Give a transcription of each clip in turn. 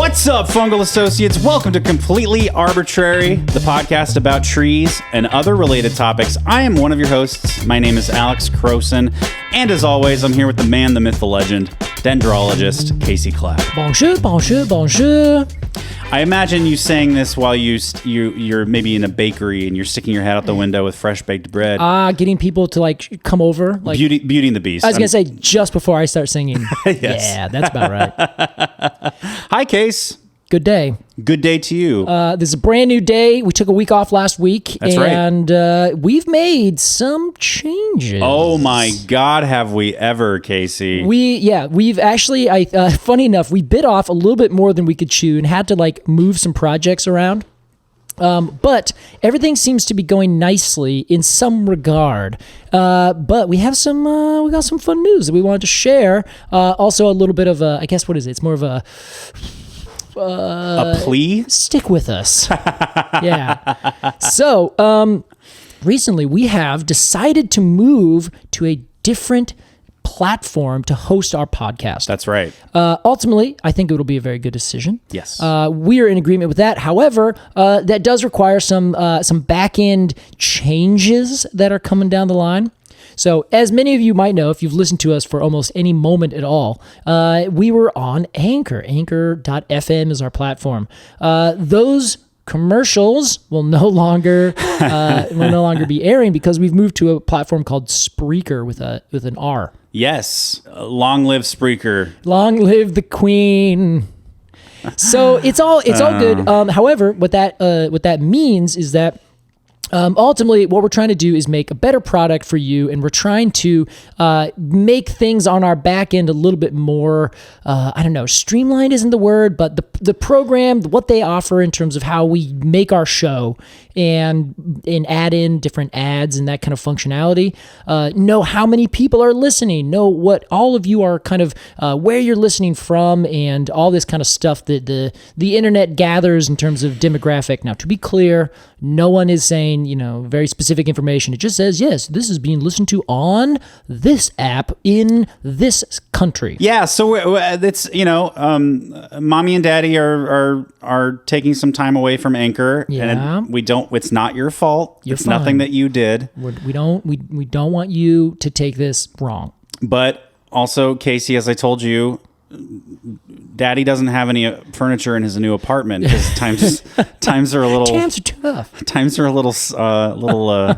What's up, fungal associates? Welcome to Completely Arbortrary, the podcast about trees and other related topics. I am one of your hosts. My name is Alex Crowson, and as always, I'm here with the man, the myth, the legend, dendrologist Casey Clapp. Bonjour, bonjour, bonjour. I imagine you saying this while you're maybe in a bakery and you're sticking your head out the window with fresh baked bread. Getting people to like come over, like Beauty and the Beast. I was gonna say just before I start singing. Yes. Yeah, that's about right. Hi, Case. Good day. Good day to you. This is a brand new day. We took a week off last week, That's right. and we've made some changes. Oh my God, have we ever, Casey? We've actually. Funny enough, we bit off a little bit more than we could chew and had to like move some projects around. But everything seems to be going nicely in some regard. But we have we got some fun news that we wanted to share. Also, a little bit of a, I guess, what is it? It's more of a plea? Stick with us. Yeah. So, recently we have decided to move to a different platform to host our podcast. That's right. Ultimately, I think it'll be a very good decision. Yes. We are in agreement with that. However, that does require some back-end changes that are coming down the line. So, as many of you might know, if you've listened to us for almost any moment at all, we were on Anchor. Anchor.fm is our platform. Those commercials will no longer be airing because we've moved to a platform called Spreaker with an R. Yes. Long live Spreaker. Long live the Queen. So it's all good. However, what that means is that ultimately, what we're trying to do is make a better product for you, and we're trying to make things on our back end a little bit more, streamlined isn't the word, but the program, what they offer in terms of how we make our show and add in different ads and that kind of functionality, know how many people are listening, know what all of you are kind of where you're listening from, and all this kind of stuff that the internet gathers in terms of demographic. Now, to be clear, no one is saying, very specific information. It just says, yes, this is being listened to on this app in this country. Yeah, so it's, mommy and daddy are taking some time away from Anchor. Yeah. And it's not your fault. It's fine. Nothing that you did. We don't want you to take this wrong. But also, Casey, as I told you, Daddy doesn't have any furniture in his new apartment because times are a little tough. Times are a little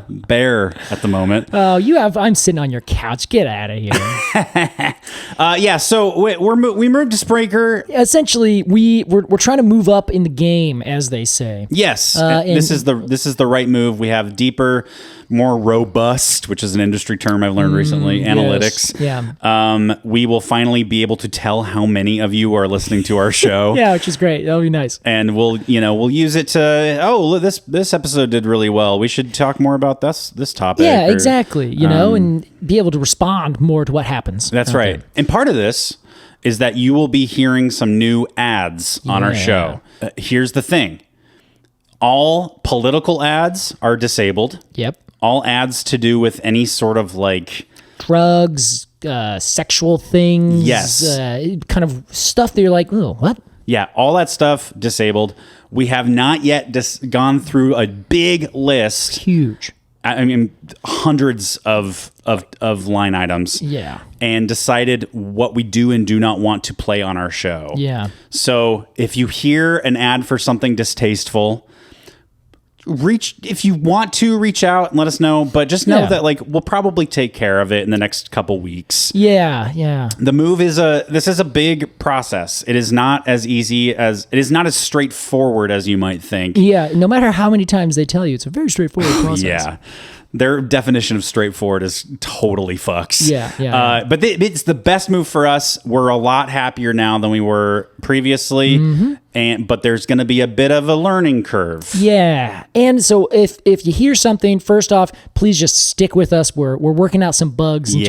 bare at the moment. Oh, I'm sitting on your couch. Get out of here. Yeah. So we moved to Spreaker. Essentially, we're trying to move up in the game, as they say. Yes. This is the right move. We have deeper, more robust, which is an industry term I've learned recently, analytics. Yes, yeah. We will finally be able to tell how many of you are listening to our show. Yeah, which is great. That'll be nice. And we'll use it to, this episode did really well. We should talk more about this topic. Yeah, exactly. And be able to respond more to what happens. That's right. There. And part of this is that you will be hearing some new ads on our show. Here's the thing. All political ads are disabled. Yep. All ads to do with any sort of like drugs, sexual things. Yes. Kind of stuff that you're like, oh, what? Yeah, all that stuff disabled. We have not yet gone through a big list. Huge. I mean, hundreds of line items. Yeah. And decided what we do and do not want to play on our show. Yeah. So if you hear an ad for something distasteful, if you want to reach out and let us know, but just know that we'll probably take care of it in the next couple weeks. Yeah. The move this is a big process. It is not as straightforward as you might think. Yeah. No matter how many times they tell you, it's a very straightforward process. Yeah. Their definition of straightforward is totally fucks. Yeah. But it's the best move for us. We're a lot happier now than we were previously. Mm-hmm. But there's going to be a bit of a learning curve. Yeah. And so if you hear something, first off, please just stick with us. We're working out some bugs and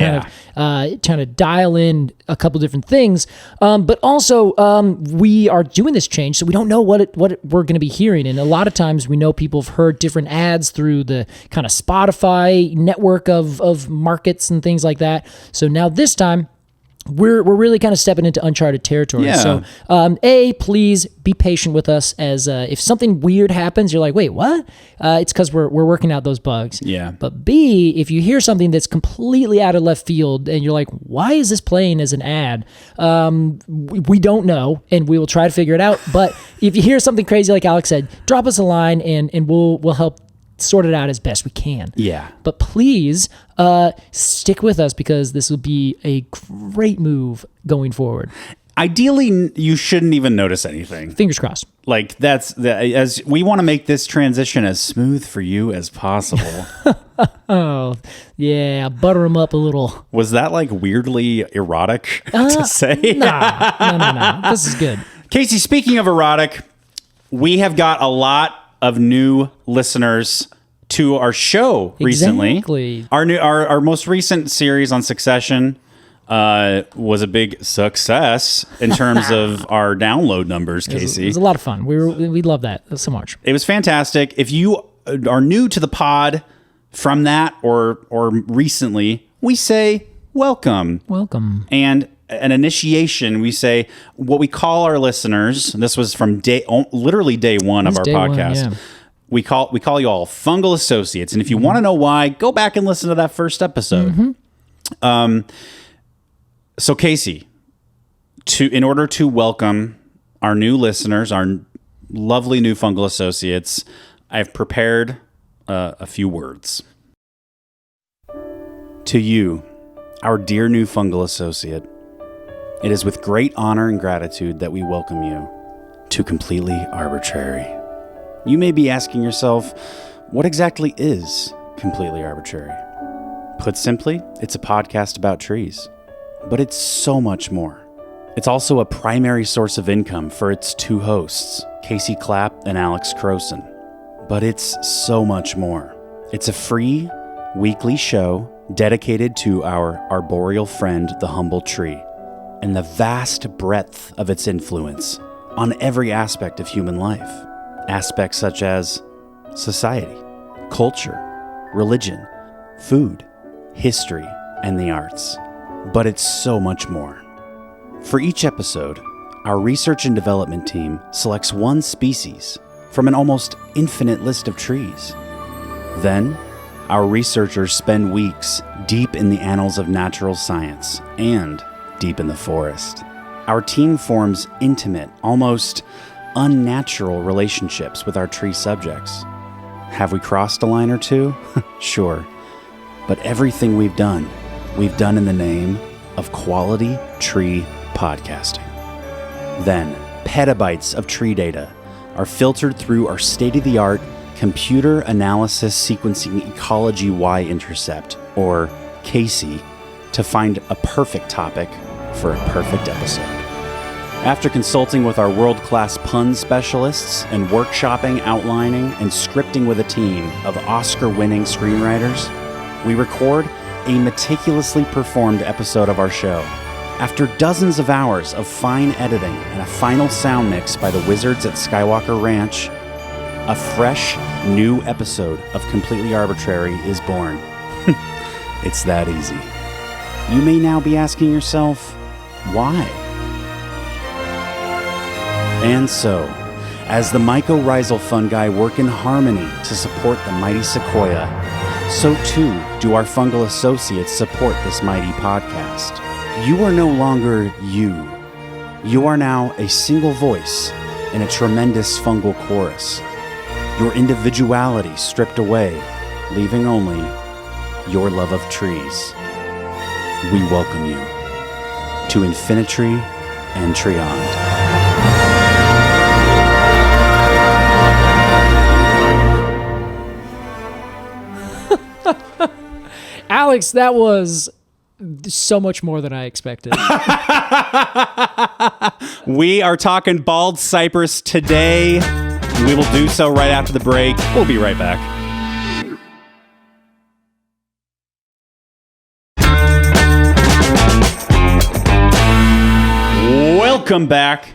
trying to dial in a couple different things. But also, we are doing this change, so we don't know what we're going to be hearing. And a lot of times we know people have heard different ads through the kind of Spotify network of markets and things like that. So now this time, we're really kind of stepping into uncharted territory. Yeah. So, please be patient with us as if something weird happens, you're like, wait, what? It's because we're working out those bugs. Yeah. But B, if you hear something that's completely out of left field and you're like, why is this playing as an ad? We don't know, and we will try to figure it out. But if you hear something crazy, like Alex said, drop us a line and we'll help sort it out as best we can. Yeah. But please stick with us because this will be a great move going forward. Ideally, you shouldn't even notice anything. Fingers crossed. Like as we want to make this transition as smooth for you as possible. Oh, yeah, butter them up a little. Was that like weirdly erotic to say? No. This is good. Casey, speaking of erotic, we have got a lot of new listeners to our show recently. Exactly. Our most recent series on Succession was a big success in terms of our download numbers, Casey. It was a lot of fun. We love that so much. It was fantastic. If you are new to the pod from that or recently, we say welcome. Welcome. And an initiation, we say what we call our listeners. This was from literally day one of our podcast. Yeah. We call you all fungal associates, and if you want to know why, go back and listen to that first episode. So Casey, in order to welcome our new listeners, our lovely new fungal associates, I've prepared a few words. To you, our dear new fungal associate, it is with great honor and gratitude that we welcome you to Completely Arbortrary. You may be asking yourself, what exactly is Completely Arbortrary? Put simply, it's a podcast about trees, but it's so much more. It's also a primary source of income for its two hosts, Casey Clapp and Alex Crowson. But it's so much more. It's a free, weekly show dedicated to our arboreal friend, the humble tree, and the vast breadth of its influence on every aspect of human life. Aspects such as society, culture, religion, food, history, and the arts. But it's so much more. For each episode, our research and development team selects one species from an almost infinite list of trees. Then, our researchers spend weeks deep in the annals of natural science and deep in the forest. Our team forms intimate, almost unnatural relationships with our tree subjects. Have we crossed a line or two? Sure. But everything we've done in the name of quality tree podcasting. Then, petabytes of tree data are filtered through our state-of-the-art computer analysis sequencing ecology Y-intercept, or CASE, to find a perfect topic for a perfect episode. After consulting with our world-class pun specialists and workshopping, outlining, and scripting with a team of Oscar-winning screenwriters, we record a meticulously performed episode of our show. After dozens of hours of fine editing and a final sound mix by the wizards at Skywalker Ranch, a fresh, new episode of Completely Arbortrary is born. It's that easy. You may now be asking yourself, why? And so, as the mycorrhizal fungi work in harmony to support the mighty sequoia, so too do our fungal associates support this mighty podcast. You are no longer you. You are now a single voice in a tremendous fungal chorus. Your individuality stripped away, leaving only your love of trees. We welcome you to Infinitry and Treyond. Alex, that was so much more than I expected. We are talking bald cypress today. We will do so right after the break. We'll be right back. Welcome back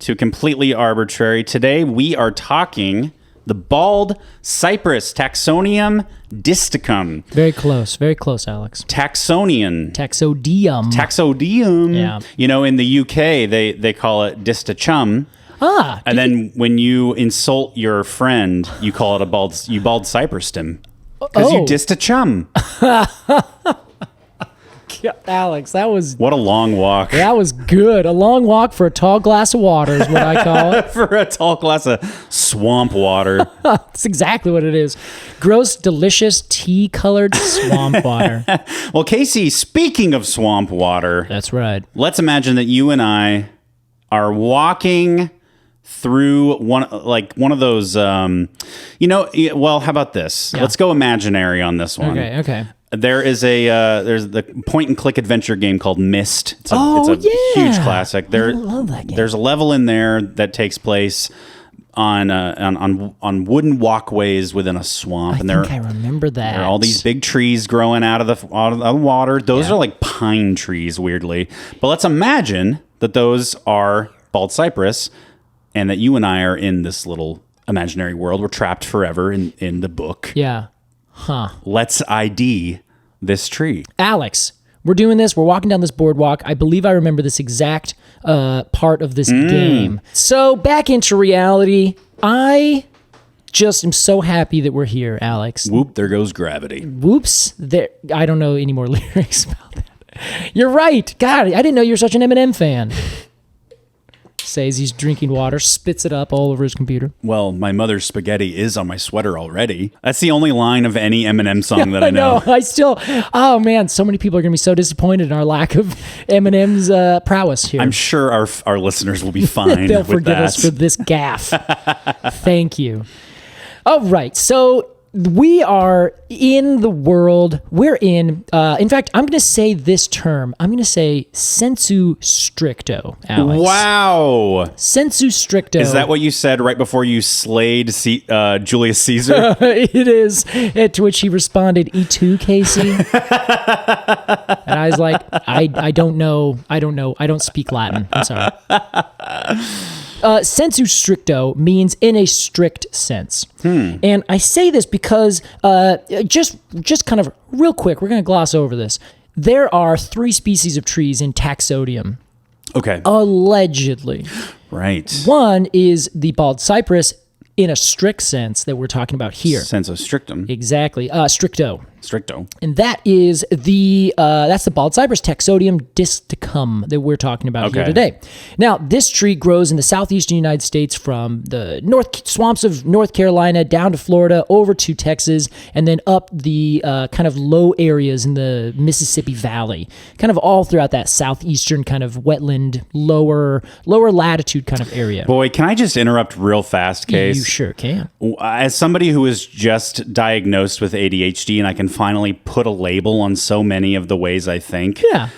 to Completely Arbortrary. Today we are talking The bald cypress, Taxodium distichum. Very close, Alex. Taxodium. Taxodium. Yeah. You know, in the UK, they call it distichum. Ah. And then when you insult your friend, you call it you bald cypressed him. Because you dissed a chum. Alex, that was... What a long walk. That was good. A long walk for a tall glass of water is what I call it. For a tall glass of swamp water. That's exactly what it is. Gross, delicious, tea-colored swamp water. Well, Casey, speaking of swamp water... That's right. Let's imagine that you and I are walking through one of those, how about this? Yeah. Let's go imaginary on this one. Okay. There's the point and click adventure game called Myst. It's a huge classic. I love that game. There's a level in there that takes place on wooden walkways within a swamp. I remember that. There are all these big trees growing out of the water. Those are like pine trees, weirdly. But let's imagine that those are bald cypress, and that you and I are in this little imaginary world. We're trapped forever in the book. Yeah. Huh. Let's ID this tree. Alex, we're doing this. We're walking down this boardwalk. I believe I remember this exact part of this game. So back into reality. I just am so happy that we're here, Alex. Whoop, there goes gravity. Whoops. I don't know any more lyrics about that. You're right. God, I didn't know you were such an Eminem fan. Says he's drinking water, spits it up all over his computer. Well, my mother's spaghetti is on my sweater already. That's the only line of any Eminem song that I know. Oh man, so many people are going to be so disappointed in our lack of Eminem's prowess here. I'm sure our listeners will be fine They'll with forgive that. us for this gaffe. Thank you. All right, so we are in the world. We're in fact, I'm going to say this term. I'm going to say sensu stricto, Alex. Wow. Sensu stricto. Is that what you said right before you slayed Julius Caesar? It is. To which he responded, "E2, Casey." And I was like, I don't know. I don't speak Latin. I'm sorry. Sensu stricto means in a strict sense. And I say this because just kind of real quick, we're going to gloss over this. There are 3 species of trees in Taxodium. Okay. Allegedly. Right. One is the bald cypress in a strict sense that we're talking about here. Sensu strictum. Exactly. Stricto. Stricto. And that is that's the bald cypress, Taxodium distichum, that we're talking about here today. Now, this tree grows in the Southeastern United States from the swamps of North Carolina down to Florida, over to Texas, and then up the kind of low areas in the Mississippi Valley, kind of all throughout that southeastern kind of wetland, lower latitude kind of area. Boy, can I just interrupt real fast, Case? You sure can. As somebody who is just diagnosed with ADHD and I can finally put a label on so many of the ways I think. Yeah.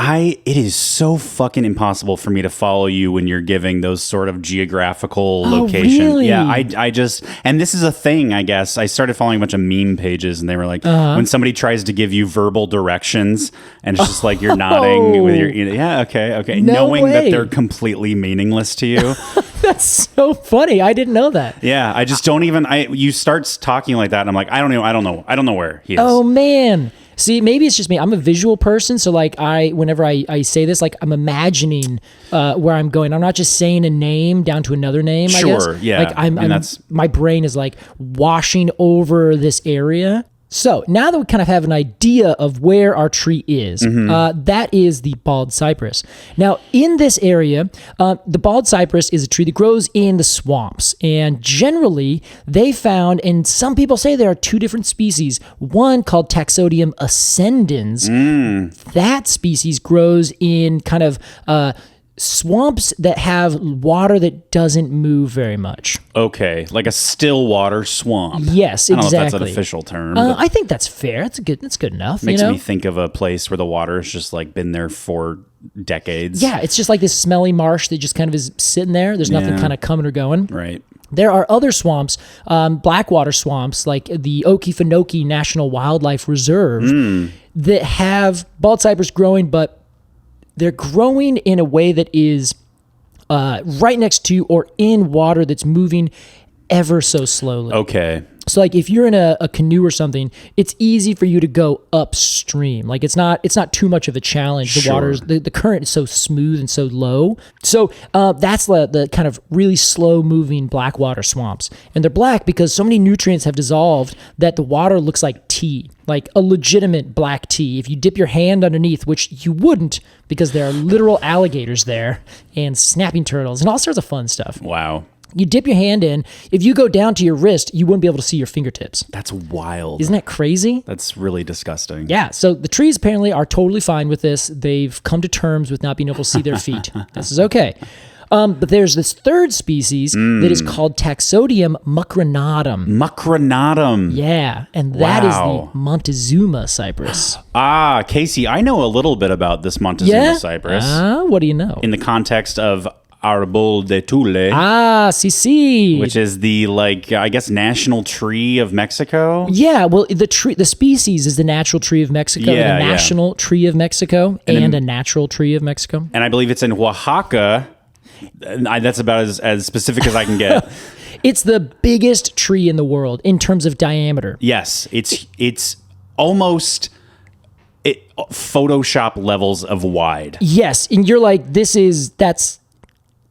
It is so fucking impossible for me to follow you when you're giving those sort of geographical locations. Really? Yeah, I just, and this is a thing, I guess. I started following a bunch of meme pages and they were like, when somebody tries to give you verbal directions and it's just like you're nodding with your, okay. No knowing way. that they're completely meaningless to you. That's so funny. I didn't know that. Yeah, I just don't even, you start talking like that and I'm like, I don't know where he is. Oh man. See, maybe it's just me. I'm a visual person, so like whenever I say this, like I'm imagining where I'm going. I'm not just saying a name down to another name. Sure, I guess. yeah. Like my brain is like washing over this area. So now that we kind of have an idea of where our tree is, that is the bald cypress. Now, in this area, the bald cypress is a tree that grows in the swamps. And generally, they found, and some people say there are 2 different species. One called Taxodium ascendens. That species grows in kind of swamps that have water that doesn't move very much. Okay, like a still water swamp. Yes, I don't exactly. know if that's an official term. I think that's fair. That's good enough. Makes me think of a place where the water has just like been there for decades. Yeah, it's just like this smelly marsh that just kind of is sitting there. There's nothing kind of coming or going. Right. There are other swamps, blackwater swamps, like the Okefenokee National Wildlife Reserve, that have bald cypress growing, but they're growing in a way that is right next to or in water that's moving ever so slowly. Okay. So like if you're in a canoe or something, it's easy for you to go upstream. Like it's not too much of a challenge. The water's the current is so smooth and so low. So that's the kind of really slow moving black water swamps. And they're black because so many nutrients have dissolved that the water looks like tea, like a legitimate black tea. If you dip your hand underneath, which you wouldn't because there are literal alligators there and snapping turtles and all sorts of fun stuff. Wow. You dip your hand in. If you go down to your wrist, you wouldn't be able to see your fingertips. That's wild. Isn't that crazy? That's really disgusting. Yeah. So the trees apparently are totally fine with this. They've come to terms with not being able to see their feet. This is okay. But there's this third species that is called Taxodium mucronatum. Mucronatum. Yeah. And that is the Montezuma cypress. Casey, I know a little bit about this Montezuma cypress. What do you know? In the context of Arbol de Tule. Sí. Which is the, I guess, national tree of Mexico. Yeah, well, the species is the natural tree of Mexico, the national tree of Mexico, and a natural tree of Mexico. And I believe it's in Oaxaca. That's about as specific as I can get. It's the biggest tree in the world in terms of diameter. Yes, it's almost Photoshop levels of wide. Yes, and you're like,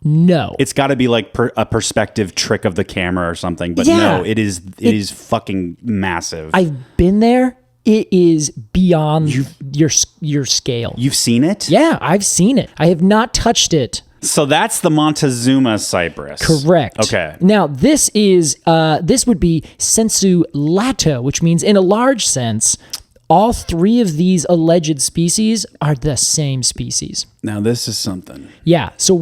no. It's got to be like a perspective trick of the camera or something, but no, it is fucking massive. I've been there. It is beyond your scale. You've seen it? Yeah, I've seen it. I have not touched it. So that's the Montezuma cypress. Correct. Okay. Now this would be sensu lato, which means in a large sense, all three of these alleged species are the same species. Now this is something. Yeah. So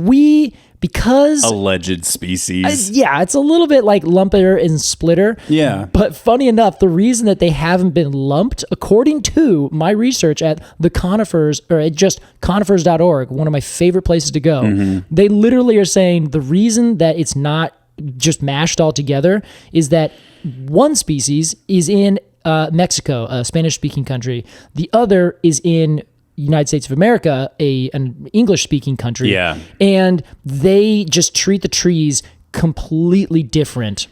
because alleged species. Yeah, it's a little bit like lumper and splitter. Yeah. But funny enough, the reason that they haven't been lumped, according to my research at the conifers, or at just conifers.org, one of my favorite places to go, they literally are saying the reason that it's not just mashed all together is that one species is in Mexico, a Spanish-speaking country. The other is in United States of America, an English-speaking country. Yeah. And they just treat the trees completely different.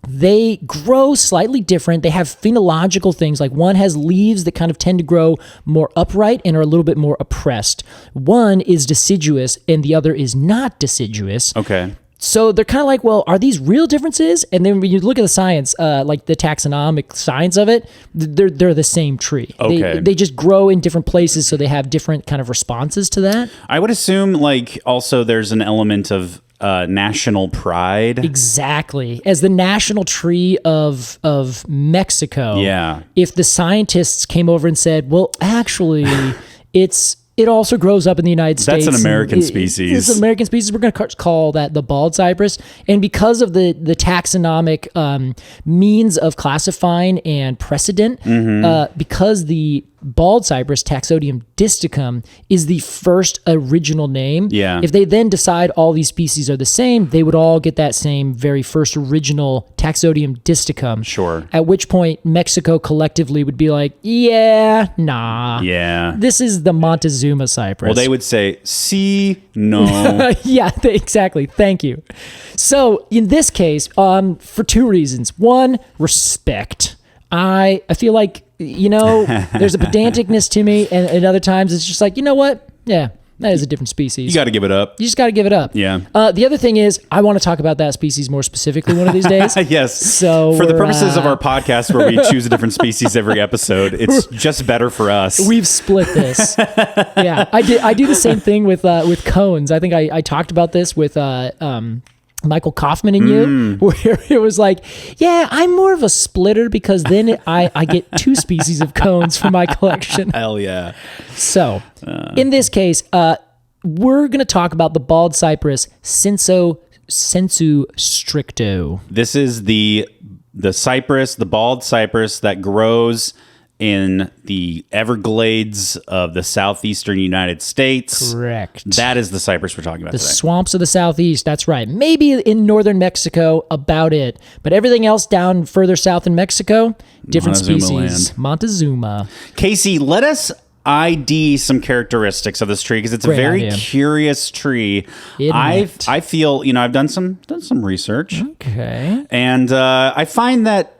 They grow slightly different. They have phenological things. Like one has leaves that kind of tend to grow more upright and are a little bit more oppressed. One is deciduous and the other is not deciduous. Okay. So they're kind of like, well, are these real differences? And then when you look at the science, like the taxonomic science of it, they're the same tree. Okay. They just grow in different places, so they have different kind of responses to that. I would assume also there's an element of national pride. Exactly. As the national tree of Mexico. Yeah. If the scientists came over and said, well, actually, it also grows up in the United States. That's an American species. It's an American species. We're going to call that the bald cypress. And because of the taxonomic means of classifying and precedent, because the bald cypress, Taxodium distichum, is the first original name. Yeah. If they then decide all these species are the same, they would all get that same very first original Taxodium distichum. Sure. At which point Mexico collectively would be like, yeah, nah. Yeah. This is the Montezuma cypress. Well, they would say, sí, no. Yeah, exactly. Thank you. So in this case, for two reasons. One, respect. I feel like, there's a pedanticness to me, and at other times it's just like, you know what? Yeah, that is a different species. You got to give it up. You just got to give it up. Yeah. The other thing is, I want to talk about that species more specifically one of these days. Yes. So for the purposes of our podcast, where we choose a different species every episode, it's just better for us. We've split this. Yeah, I do the same thing with cones. I think I talked about this with Michael Kaufman and you, where it was like, yeah, I'm more of a splitter because then I get two species of cones for my collection. Hell yeah. So in this case, we're going to talk about the bald cypress sensu stricto. This is the cypress, the bald cypress that grows in the Everglades of the Southeastern United States. Correct. That is the cypress we're talking about the today. Swamps of the Southeast, that's right. Maybe in northern Mexico, about it. But everything else down further south in Mexico, different Montezuma species. land. Montezuma. Casey, let us ID some characteristics of this tree because it's a Great very idea. curious tree. I feel, I've done some research. Okay. And I find that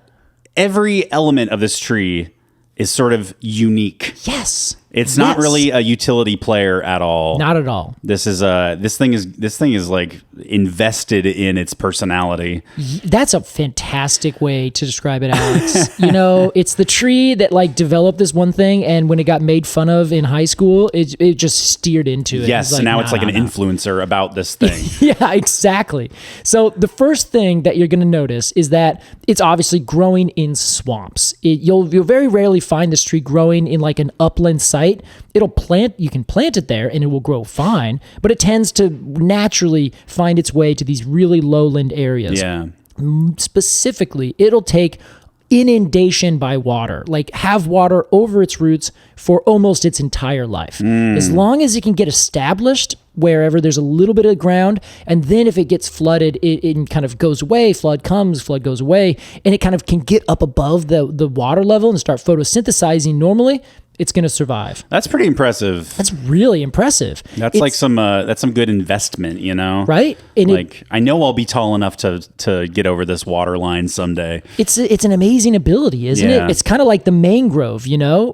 every element of this tree is sort of unique. Yes. It's not really a utility player at all. Not at all. This thing is like invested in its personality. That's a fantastic way to describe it, Alex. It's the tree that like developed this one thing, and when it got made fun of in high school, it just steered into it. Yes, now it's like an influencer about this thing. Yeah, exactly. So the first thing that you're going to notice is that it's obviously growing in swamps. You'll very rarely find this tree growing in like an upland site. You can plant it there and it will grow fine, but it tends to naturally find its way to these really lowland areas. Yeah. Specifically, it'll take inundation by water, like have water over its roots for almost its entire life. As long as it can get established wherever there's a little bit of ground, and then if it gets flooded, it kind of goes away, flood comes, flood goes away, and it kind of can get up above the water level and start photosynthesizing normally, it's going to survive. That's pretty impressive. That's really impressive. That's some good investment, Right? And I know I'll be tall enough to get over this water line someday. It's an amazing ability, isn't Yeah. it? It's kind of like the mangrove,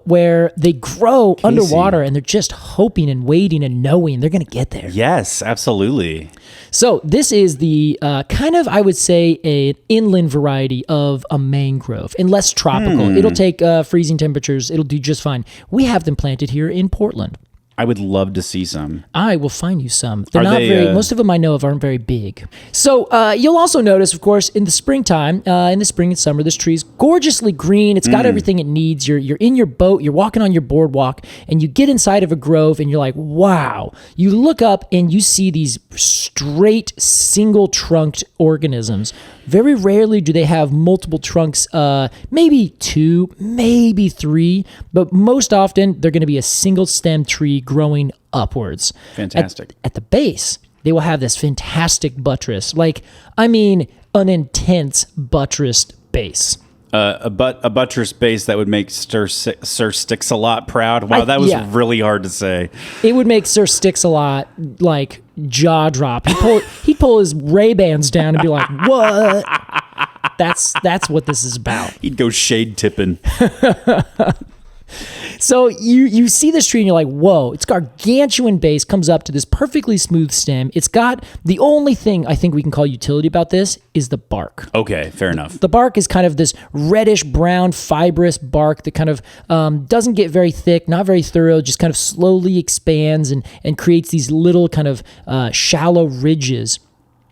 where they grow underwater and they're just hoping and waiting and knowing they're going to get there. Yes, absolutely. So this is the kind of, I would say, an inland variety of a mangrove and less tropical. It'll take freezing temperatures. It'll do just fine. We have them planted here in Portland. I would love to see some. I will find you some. They're Are not they, very. Most of them I know of aren't very big. So you'll also notice, of course, in the springtime, in the spring and summer, this tree's gorgeously green. It's got everything it needs. You're in your boat. You're walking on your boardwalk, and you get inside of a grove, and you're like, wow. You look up and you see these straight, single-trunked organisms. Very rarely do they have multiple trunks. Maybe 2, maybe 3, but most often they're going to be a single-stem tree growing upwards. Fantastic. At the base, they will have this fantastic buttress. An intense buttressed base. A buttress base that would make Sir Sticks-a-Lot proud. Wow, that was really hard to say. It would make Sir Sticks-a-Lot jaw drop. He'd pull his Ray-Bans down and be like, "What?" That's what this is about. He'd go shade tipping. So you see this tree and you're like, whoa, its gargantuan base comes up to this perfectly smooth stem. It's got the only thing I think we can call utility about this is the bark. Okay, fair enough. The bark is kind of this reddish brown fibrous bark that kind of doesn't get very thick, not very thorough, just kind of slowly expands and creates these little kind of shallow ridges.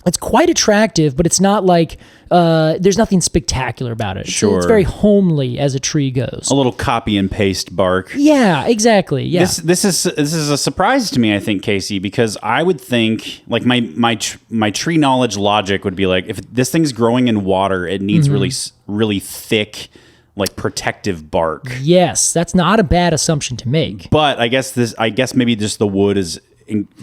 It's quite attractive, but it's not like there's nothing spectacular about it. Sure. It's very homely as a tree goes. A little copy and paste bark. Yeah, exactly. Yeah. This is a surprise to me, I think, Casey, because I would think like my tree knowledge logic would be like, if this thing's growing in water, it needs really thick, like protective bark. Yes, that's not a bad assumption to make. But I guess maybe just the wood is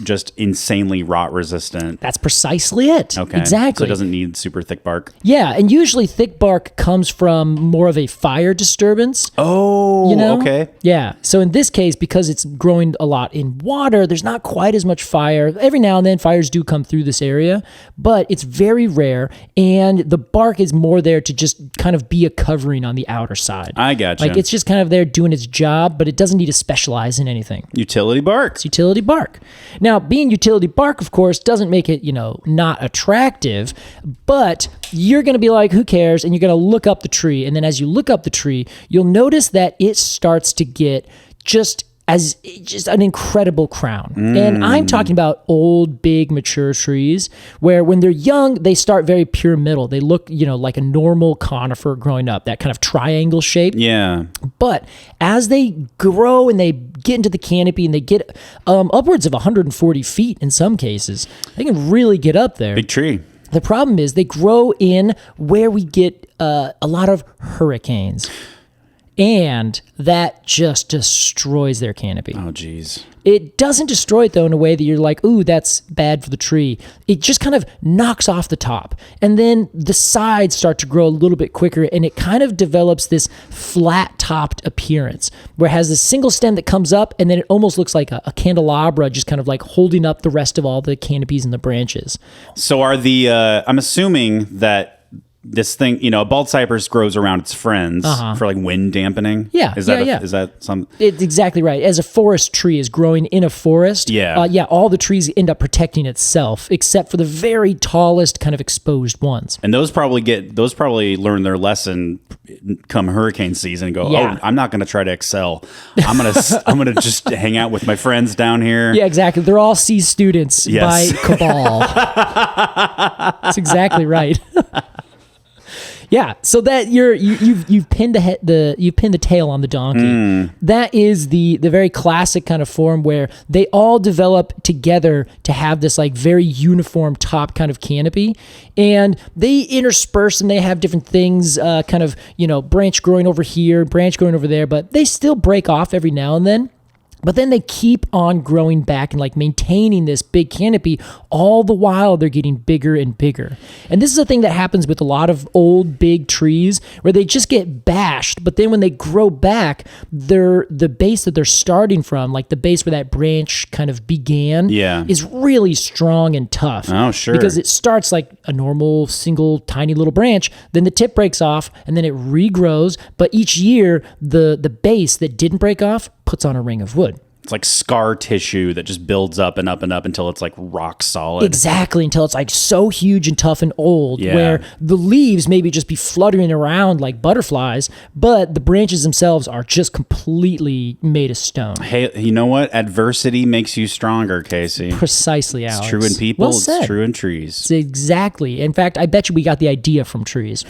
just insanely rot resistant. That's precisely it. Okay. Exactly. So it doesn't need super thick bark. Yeah, and usually thick bark comes from more of a fire disturbance. Oh, okay. Yeah. So in this case, because it's growing a lot in water, there's not quite as much fire. Every now and then fires do come through this area, but it's very rare, and the bark is more there to just kind of be a covering on the outer side. I gotcha. Like it's just kind of there doing its job, but it doesn't need to specialize in anything. Utility bark. It's utility bark. Now, being utility bark, of course, doesn't make it, not attractive, but you're going to be like, who cares? And you're going to look up the tree. And then as you look up the tree, you'll notice that it starts to get just an incredible crown. And I'm talking about old, big, mature trees where when they're young, they start very pyramidal. They look, like a normal conifer growing up, that kind of triangle shape. Yeah. But as they grow and they get into the canopy and they get upwards of 140 feet in some cases, they can really get up there. Big tree. The problem is they grow in where we get a lot of hurricanes. and that just destroys their canopy. Oh, geez. It doesn't destroy it, though, in a way that you're like, ooh, that's bad for the tree. It just kind of knocks off the top. And then the sides start to grow a little bit quicker, and it kind of develops this flat-topped appearance where it has this single stem that comes up, and then it almost looks like a candelabra just kind of like holding up the rest of all the canopies and the branches. So I'm assuming that this thing, a bald cypress grows around its friends for like wind dampening. Yeah. Is that some? It's exactly right. As a forest tree is growing in a forest, all the trees end up protecting itself, except for the very tallest kind of exposed ones. And those probably learn their lesson come hurricane season and go, oh, I'm not going to try to excel. I'm gonna just hang out with my friends down here. Yeah, exactly. They're all C students by cabal. That's exactly right. Yeah, so that you've pinned the tail on the donkey. That is the very classic kind of form where they all develop together to have this like very uniform top kind of canopy, and they intersperse and they have different things, kind of branch growing over here, branch growing over there, but they still break off every now and then. But then they keep on growing back and like maintaining this big canopy all the while they're getting bigger and bigger. And this is a thing that happens with a lot of old big trees where they just get bashed. But then when they grow back, the base that they're starting from, like the base where that branch kind of began, is really strong and tough. Oh, sure. Because it starts like a normal single tiny little branch, then the tip breaks off and then it regrows. But each year, the base that didn't break off puts on a ring of wood. It's like scar tissue that just builds up and up and up until it's like rock solid. Exactly, until it's like so huge and tough and old, where the leaves maybe just be fluttering around like butterflies, but the branches themselves are just completely made of stone. Hey, you know what? Adversity makes you stronger, Casey. Precisely, Alex. It's true in people, well said. It's true in trees. It's exactly. In fact, I bet you we got the idea from trees.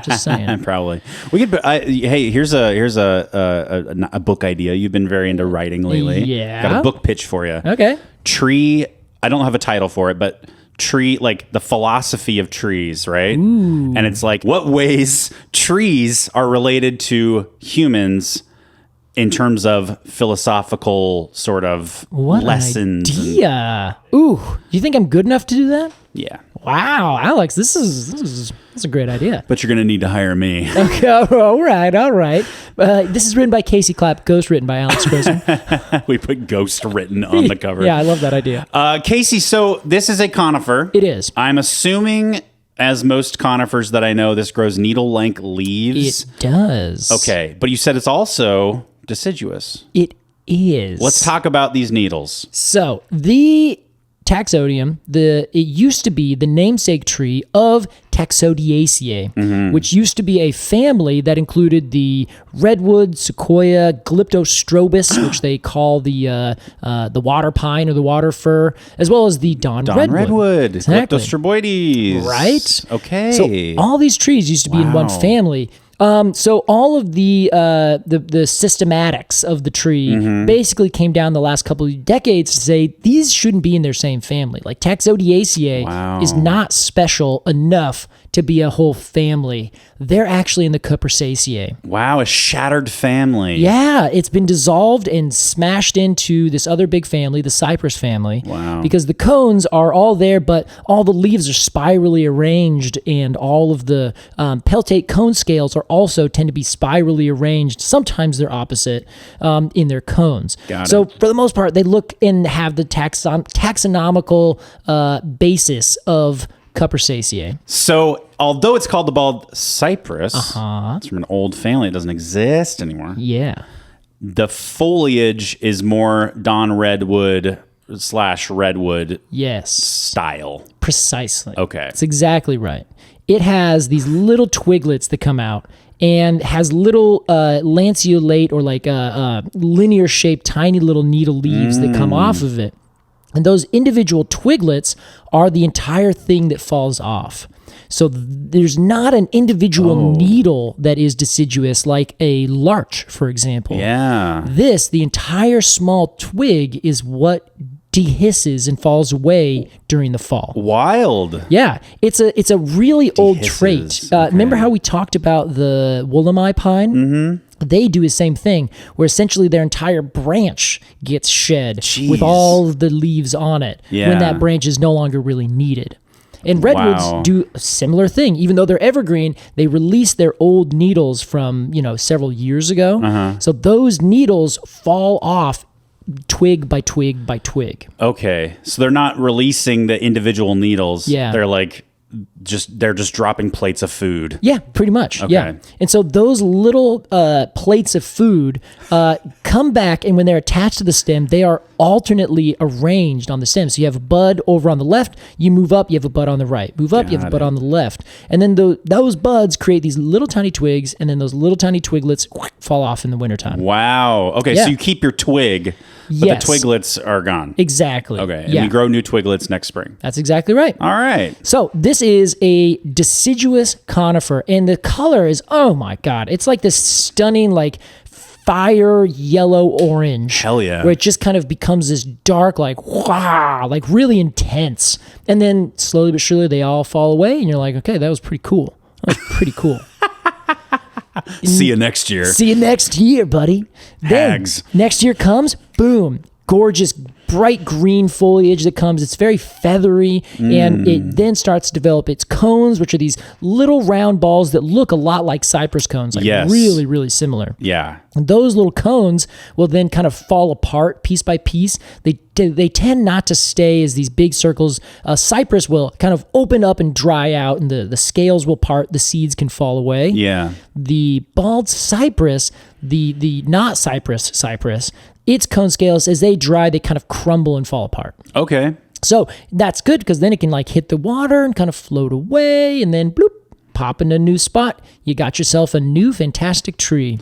Just saying. Probably. We could. Hey, here's a book idea. You've been very into writing lately. Yeah. Got a book pitch for you. Okay. Tree. I don't have a title for it, but tree, like the philosophy of trees, right? Ooh. And it's like what ways trees are related to humans in terms of philosophical sort of lessons. What idea. Ooh, you think I'm good enough to do that? Yeah. Wow, Alex, this is a great idea. But you're going to need to hire me. Okay, all right. This is written by Casey Clapp, ghost written by Alex Crowson. We put ghost written on the cover. Yeah, I love that idea. Casey, so this is a conifer. It is. I'm assuming, as most conifers that I know, this grows needle-length leaves. It does. Okay, but you said it's also deciduous. It is. Let's talk about these needles. So the Taxodium, it used to be the namesake tree of Taxodiaceae, which used to be a family that included the redwood, sequoia, glyptostrobus, which they call the water pine or the water fir, as well as the Don redwood. Exactly. Glyptostroboides. Right? Okay. So all these trees used to be in one family. So all of the systematics of the tree basically came down the last couple of decades to say these shouldn't be in their same family. Like Taxodiaceae is not special enough to be a whole family. They're actually in the Cupressaceae. Wow, a shattered family. Yeah, it's been dissolved and smashed into this other big family, the Cypress family. Wow. Because the cones are all there, but all the leaves are spirally arranged, and all of the peltate cone scales are also tend to be spirally arranged. Sometimes they're opposite in their cones. So for the most part, they look and have the taxonomical basis of Cupressaceae. So, although it's called the bald cypress, it's from an old family. It doesn't exist anymore. Yeah. The foliage is more Don redwood / redwood style. Precisely. Okay. That's exactly right. It has these little twiglets that come out and has little lanceolate or like linear shaped tiny little needle leaves that come off of it. And those individual twiglets are the entire thing that falls off. So there's not an individual needle that is deciduous like a larch, for example. Yeah. The entire small twig is what dehisces and falls away during the fall. Wild. Yeah, it's a really old trait. Remember how we talked about the Wollemi pine? they do the same thing, where essentially their entire branch gets shed with all the leaves on it when that branch is no longer really needed. And redwoods do a similar thing. Even though they're evergreen, they release their old needles from, several years ago. So those needles fall off twig by twig by twig. Okay. So they're not releasing the individual needles. Yeah. They're like they're just dropping plates of food. Yeah, pretty much. Okay. Yeah. And so those little plates of food come back, and when they're attached to the stem, they are alternately arranged on the stem. So you have a bud over on the left, you move up, you have a bud on the right. Move up, you have a bud on the left. And then those buds create these little tiny twigs, and then those little tiny twiglets fall off in the wintertime. Wow. Okay, so you keep your twig, but the twiglets are gone. Exactly. Okay, and you grow new twiglets next spring. That's exactly right. All right. So this is a deciduous conifer, and the color is, oh my God, it's like this stunning, like fire yellow orange. Hell yeah. Where it just kind of becomes this dark, like, wow, like really intense. And then slowly but surely they all fall away, and you're like, okay, that was pretty cool. That was pretty cool. See you next year. See you next year, buddy. Hags. Then next year comes, boom, gorgeous bright green foliage that comes. It's very feathery, and it then starts to develop its cones, which are these little round balls that look a lot like cypress cones, like really, really similar. Yeah. And those little cones will then kind of fall apart piece by piece. They tend not to stay as these big circles. Cypress will kind of open up and dry out, and the scales will part. The seeds can fall away. Yeah. The bald cypress, the not cypress, its cone scales, as they dry, they kind of crumble and fall apart. Okay. So that's good, because then it can like hit the water and kind of float away, and then bloop, pop in a new spot. You got yourself a new fantastic tree.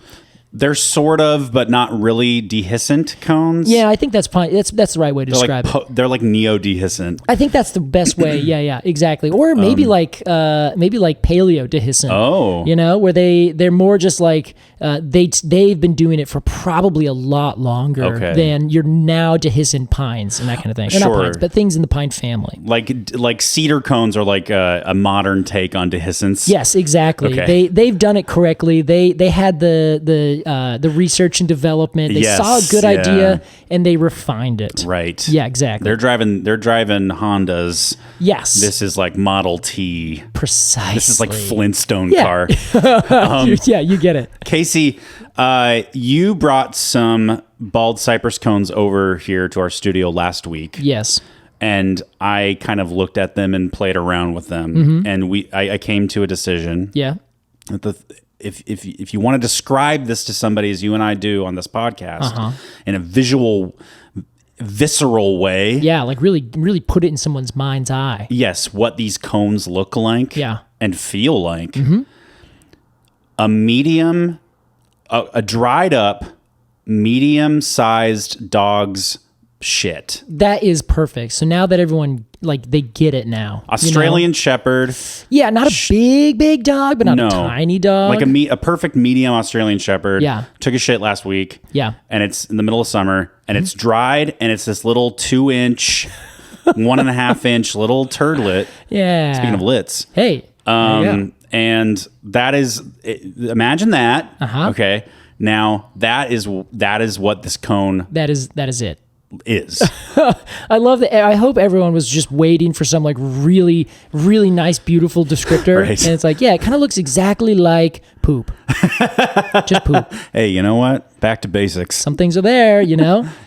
They're sort of, but not really dehiscent cones. Yeah, I think that's fine. That's the right way to describe it. They're like neo-dehiscent. I think that's the best way. Yeah, exactly. Or maybe like paleo dehiscent. Oh, where they're more just like they've been doing it for probably a lot longer than your now dehiscent pines and that kind of thing. Sure. Not pines, but things in the pine family. Like cedar cones are like a modern take on dehiscence. Yes, exactly. Okay. They've done it correctly. They had the research and development. They saw a good idea and they refined it. Right. Yeah, exactly. They're driving Hondas. Yes. This is like Model T. Precisely. This is like Flintstone car. Yeah, you get it. Casey, you brought some bald cypress cones over here to our studio last week. Yes. And I kind of looked at them and played around with them. And I came to a decision. Yeah. That if you want to describe this to somebody, as you and I do on this podcast, in a visceral way. Yeah, like really, really put it in someone's mind's eye. Yes, what these cones look like and feel like. A dried up, medium-sized dog's shit. That is perfect. So now that everyone, like, they get it now. Australian Shepherd. Yeah, not a big dog, but not a tiny dog. Like a perfect medium Australian Shepherd. Yeah. Took a shit last week. Yeah. And it's in the middle of summer, and it's dried, and it's this little 2-inch, 1.5-inch little turdlet. Yeah. Speaking of lits. Hey. And that is, imagine that. Okay. Now that is what this cone. That is it. Is. I love that. I hope everyone was just waiting for some like really, really nice, beautiful descriptor. Right. And it's like, yeah, it kind of looks exactly like poop. Just poop. Hey, you know what? Back to basics. Some things are there,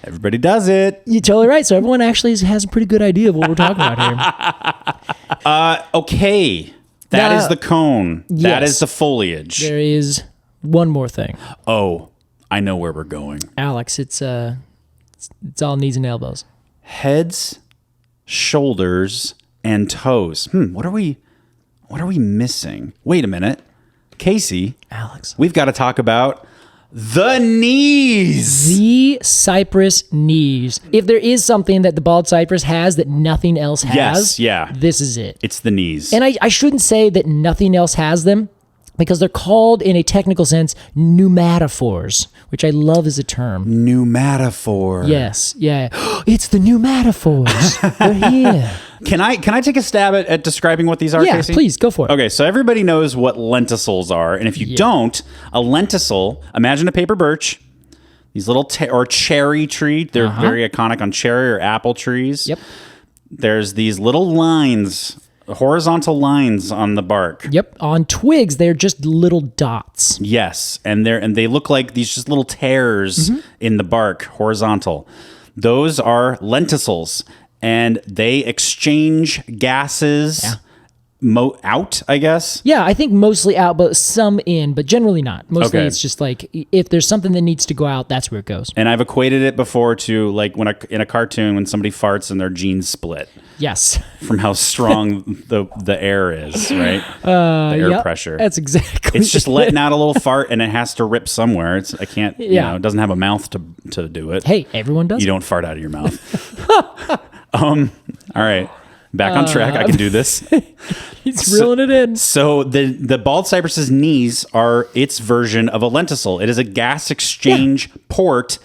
Everybody does it. You're totally right. So everyone actually has a pretty good idea of what we're talking about here. Okay. That is the cone. Yes. That is the foliage. There is one more thing. Oh, I know where we're going. Alex, it's all knees and elbows. Heads, shoulders, and toes. What are we missing? Wait a minute. Casey. Alex. We've got to talk about the knees. The cypress knees. If there is something that the bald cypress has that nothing else has, this is it. It's the knees. And I shouldn't say that nothing else has them, because they're called, in a technical sense, pneumatophores, which I love as a term. Pneumatophore. Yes, yeah. It's the pneumatophores. They're here. Can I take a stab at describing what these are, Yeah, Casey? please, go for it. Okay, so everybody knows what lenticels are, and if you don't, a lenticel, imagine a paper birch, these little or cherry tree. They're very iconic on cherry or apple trees. Yep. There's these little lines, horizontal lines on the bark. Yep. On twigs, they're just little dots. Yes, and they look like these just little tears in the bark, horizontal. Those are lenticels, and they exchange gases out, I guess. Yeah, I think mostly out, but some in, but generally not. Mostly Okay. it's just like if there's something that needs to go out, that's where it goes. And I've equated it before to like in a cartoon when somebody farts and their jeans split Yes. from how strong the air is, right? The air Yep, pressure. That's exactly. It's just letting out a little fart and it has to rip somewhere. I can't, it doesn't have a mouth to do it. Hey, everyone does. You don't fart out of your mouth. All right. Back on track. I can do this. He's reeling it in. So the bald cypress's knees are its version of a lenticel. It is a gas exchange port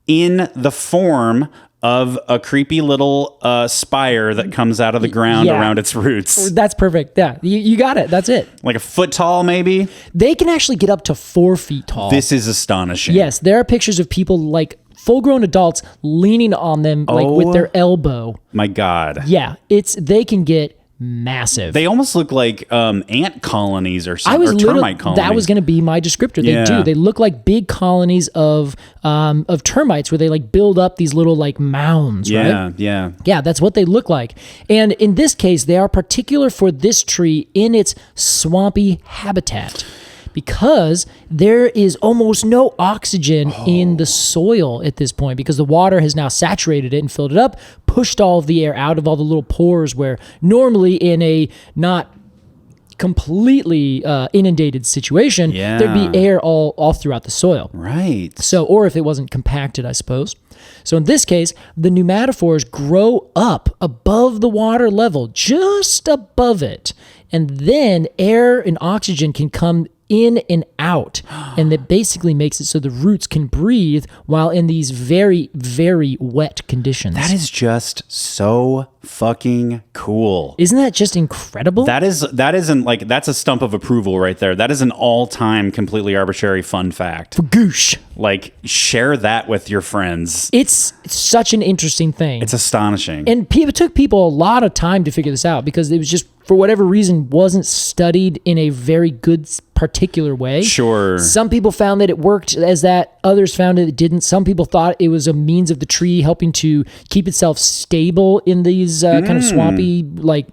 in the form of a creepy little spire that comes out of the ground around its roots. That's perfect. Yeah, you got it. That's it. Like a foot tall, maybe? They can actually get up to 4 feet tall. This is astonishing. Yes, there are pictures of people like full-grown adults leaning on them like with their elbow. My God. Yeah, they can get massive. They almost look like ant colonies or something, I was or termite colonies. That was going to be my descriptor. They do. They look like big colonies of termites where they like build up these little like mounds, right? Yeah, that's what they look like. And in this case, they are particular for this tree in its swampy habitat, because there is almost no oxygen in the soil at this point, because the water has now saturated it and filled it up, pushed all of the air out of all the little pores where normally in a not completely inundated situation, there'd be air all throughout the soil. Right. So, or if it wasn't compacted, I suppose. So in this case, the pneumatophores grow up above the water level, just above it. And then air and oxygen can come in and out, and that basically makes it so the roots can breathe while in these very, very wet conditions. That is just so fucking cool. Isn't that just incredible? That's a stump of approval right there. That is an all-time completely arbitrary fun fact. Goosh. Like, share that with your friends. It's such an interesting thing. It's astonishing. And it took people a lot of time to figure this out, because it was just, for whatever reason, wasn't studied in a very good particular way. Sure. Some people found that it worked as that. Others found that it didn't. Some people thought it was a means of the tree helping to keep itself stable in these kind of swampy, like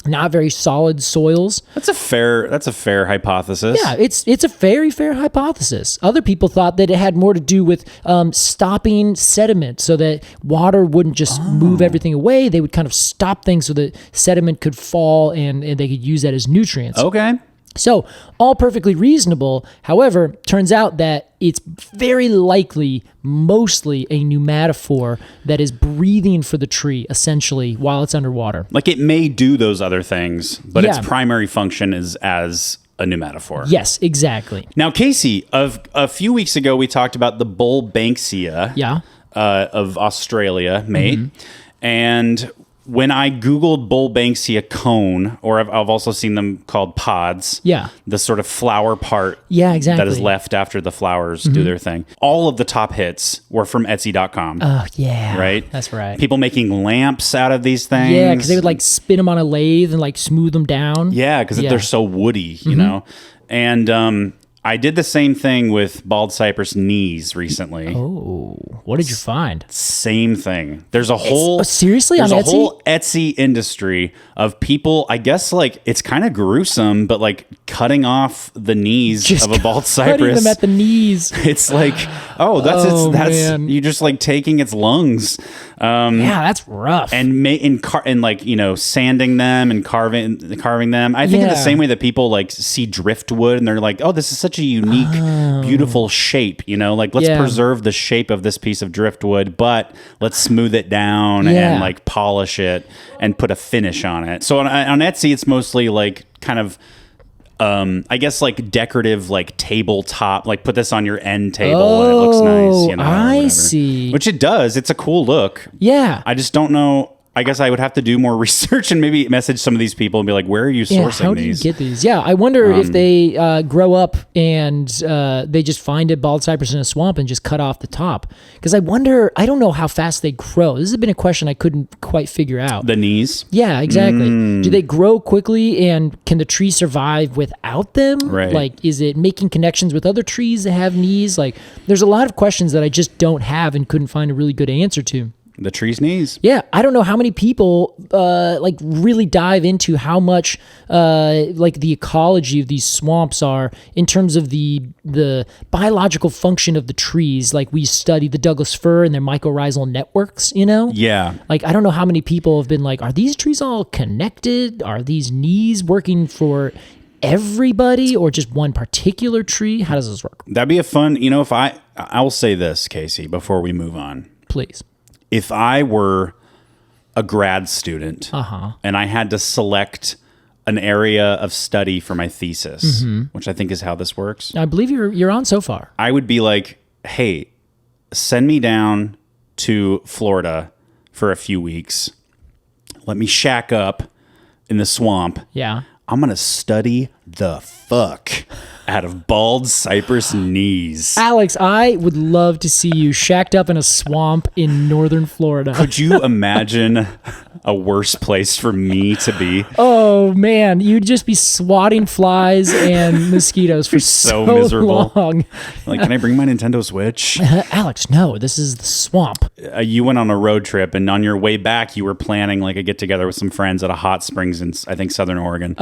not very solid soils. That's a fair hypothesis. Yeah, it's a very fair hypothesis. Other people thought that it had more to do with stopping sediment, so that water wouldn't just move everything away. They would kind of stop things so that sediment could fall and they could use that as nutrients. Okay. So, all perfectly reasonable. However, turns out that it's very likely mostly a pneumatophore that is breathing for the tree, essentially, while it's underwater. Like, it may do those other things, but its primary function is as a pneumatophore. Yes, exactly. Now, Casey, a few weeks ago, we talked about the Bulbanksia of Australia, mate. And when I Googled Bulbanksia cone, or I've also seen them called pods. Yeah. The sort of flower part. Yeah, exactly. That is left after the flowers do their thing. All of the top hits were from Etsy.com. Oh, yeah. Right? That's right. People making lamps out of these things. Yeah, because they would like spin them on a lathe and like smooth them down. Yeah, because they're so woody, you know? And I did the same thing with bald cypress knees recently. Oh, what did you find? Same thing. There's a whole seriously there's on a Etsy? whole Etsy industry of people. I guess like it's kind of gruesome, but like cutting off the knees Just of a bald cutting cypress. them at the knees. It's like, that's you just like taking its lungs. Yeah, that's rough. And like, you know, sanding them and carving them. I think in the same way that people like see driftwood and they're like, oh, this is such a unique, beautiful shape, you know, like let's preserve the shape of this piece of driftwood, but let's smooth it down and like polish it and put a finish on it. So on Etsy, it's mostly like kind of, I guess like decorative, like tabletop, like put this on your end table and it looks nice, you know. I see. Which it does. It's a cool look. Yeah. I just don't know. I guess I would have to do more research and maybe message some of these people and be like, where are you sourcing how these? do you get these? Yeah, I wonder if they grow up and they just find a bald cypress in a swamp and just cut off the top. Because I don't know how fast they grow. This has been a question I couldn't quite figure out. The knees? Yeah, exactly. Do they grow quickly, and can the tree survive without them? Right. Like, is it making connections with other trees that have knees? Like, there's a lot of questions that I just don't have and couldn't find a really good answer to. The tree's knees. Yeah, I don't know how many people like really dive into how much like the ecology of these swamps are in terms of the biological function of the trees. Like, we study the Douglas fir and their mycorrhizal networks, you know? Yeah. Like, I don't know how many people have been like, are these trees all connected? Are these knees working for everybody or just one particular tree? How does this work? That'd be a fun, if I'll say this, Casey, before we move on. Please. If I were a grad student and I had to select an area of study for my thesis, which I think is how this works, I believe you're on so far. I would be like, hey, send me down to Florida for a few weeks. Let me shack up in the swamp. Yeah. I'm going to study the fuck out of bald cypress knees. Alex, I would love to see you shacked up in a swamp in northern Florida. Could you imagine a worse place for me to be? Oh, man. You'd just be swatting flies and mosquitoes for so miserable. long. Like, can I bring my Nintendo Switch? Alex, no, this is the swamp. You went on a road trip, and on your way back, you were planning like a get-together with some friends at a hot springs in, I think, Southern Oregon.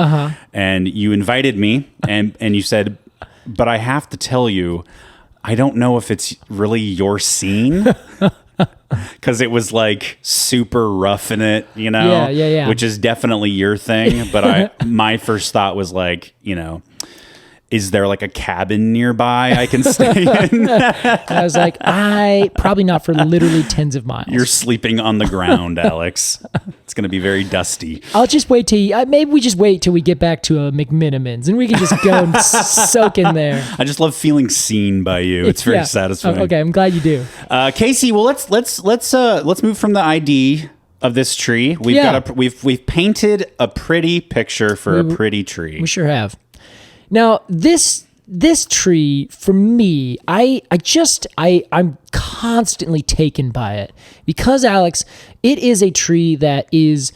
And you invited me, and you said, but I have to tell you, I don't know if it's really your scene. Because it was like super rough in it, Yeah. which is definitely your thing. But my first thought was like, is there like a cabin nearby I can stay in? I was like, probably not for literally tens of miles. You're sleeping on the ground, Alex. It's going to be very dusty. I'll just wait maybe we just wait till we get back to a McMinimans and we can just go and soak in there. I just love feeling seen by you. It's very satisfying. Okay, I'm glad you do. Casey, well, let's move from the ID of this tree. We've painted a pretty picture for a pretty tree. We sure have. Now, this tree, for me, I'm constantly taken by it because, Alex, it is a tree that is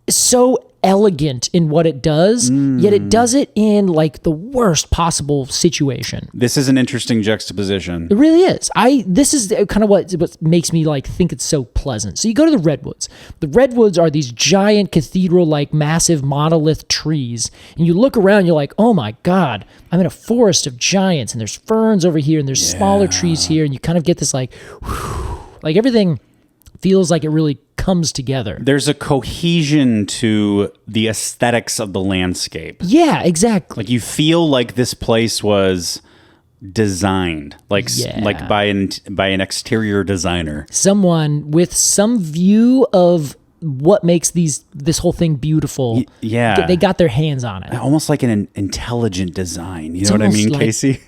so elegant in what it does, yet it does it in like the worst possible situation. This is an interesting juxtaposition. It really is. This is kind of what makes me like think it's so pleasant. So you go to the redwoods. The redwoods are these giant cathedral-like massive monolith trees, and you look around, you're like, oh my God, I'm in a forest of giants, and there's ferns over here, and there's smaller trees here, and you kind of get this like, whew, like everything feels like it really comes together. There's a cohesion to the aesthetics of the landscape. Yeah, exactly. Like you feel like this place was designed, like by an exterior designer. Someone with some view of what makes this whole thing beautiful. Yeah. They got their hands on it. Almost like an intelligent design. You know what I mean, Casey?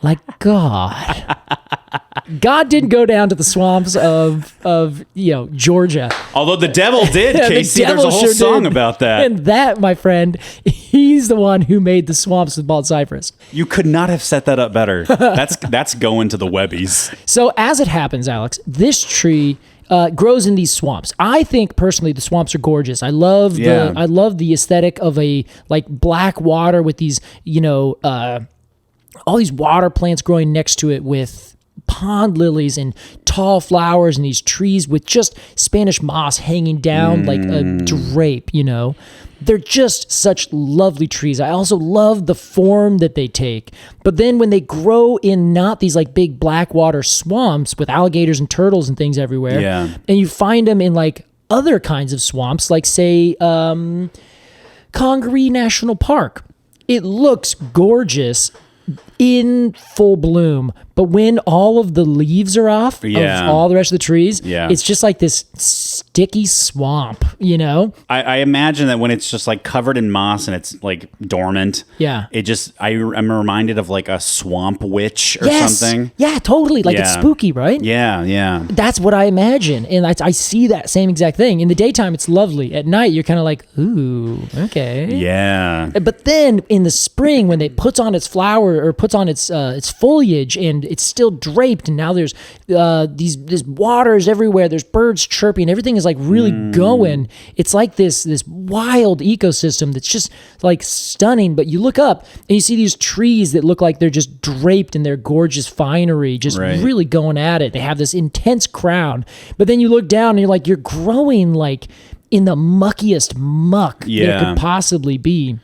Like God. God didn't go down to the swamps of Georgia. Although the devil did, Casey. There's a whole song about that. And that, my friend, he's the one who made the swamps with bald cypress. You could not have set that up better. That's going to the Webbies. So as it happens, Alex, this tree grows in these swamps. I think personally the swamps are gorgeous. I love the aesthetic of a like black water with these, all these water plants growing next to it with pond lilies and tall flowers and these trees with just Spanish moss hanging down like a drape, They're just such lovely trees. I also love the form that they take. But then when they grow in not these like big black water swamps with alligators and turtles and things everywhere, and you find them in like other kinds of swamps, like say Congaree National Park. It looks gorgeous in full bloom, But when all of the leaves are off of all the rest of the trees, it's just like this sticky swamp, you know? I imagine that when it's just like covered in moss and it's like dormant, I'm reminded of like a swamp witch or something. Yeah, totally. Like it's spooky, right? Yeah. That's what I imagine. And I see that same exact thing. In the daytime, it's lovely. At night, you're kind of like, ooh, okay. Yeah. But then in the spring, when it puts on its flower or puts on its foliage and it's still draped, and now there's these waters everywhere, there's birds chirping, everything is like really going. It's like this wild ecosystem that's just like stunning. But you look up and you see these trees that look like they're just draped in their gorgeous finery, just really going at it. They have this intense crown. But then you look down and you're like, you're growing like in the muckiest muck there could possibly be.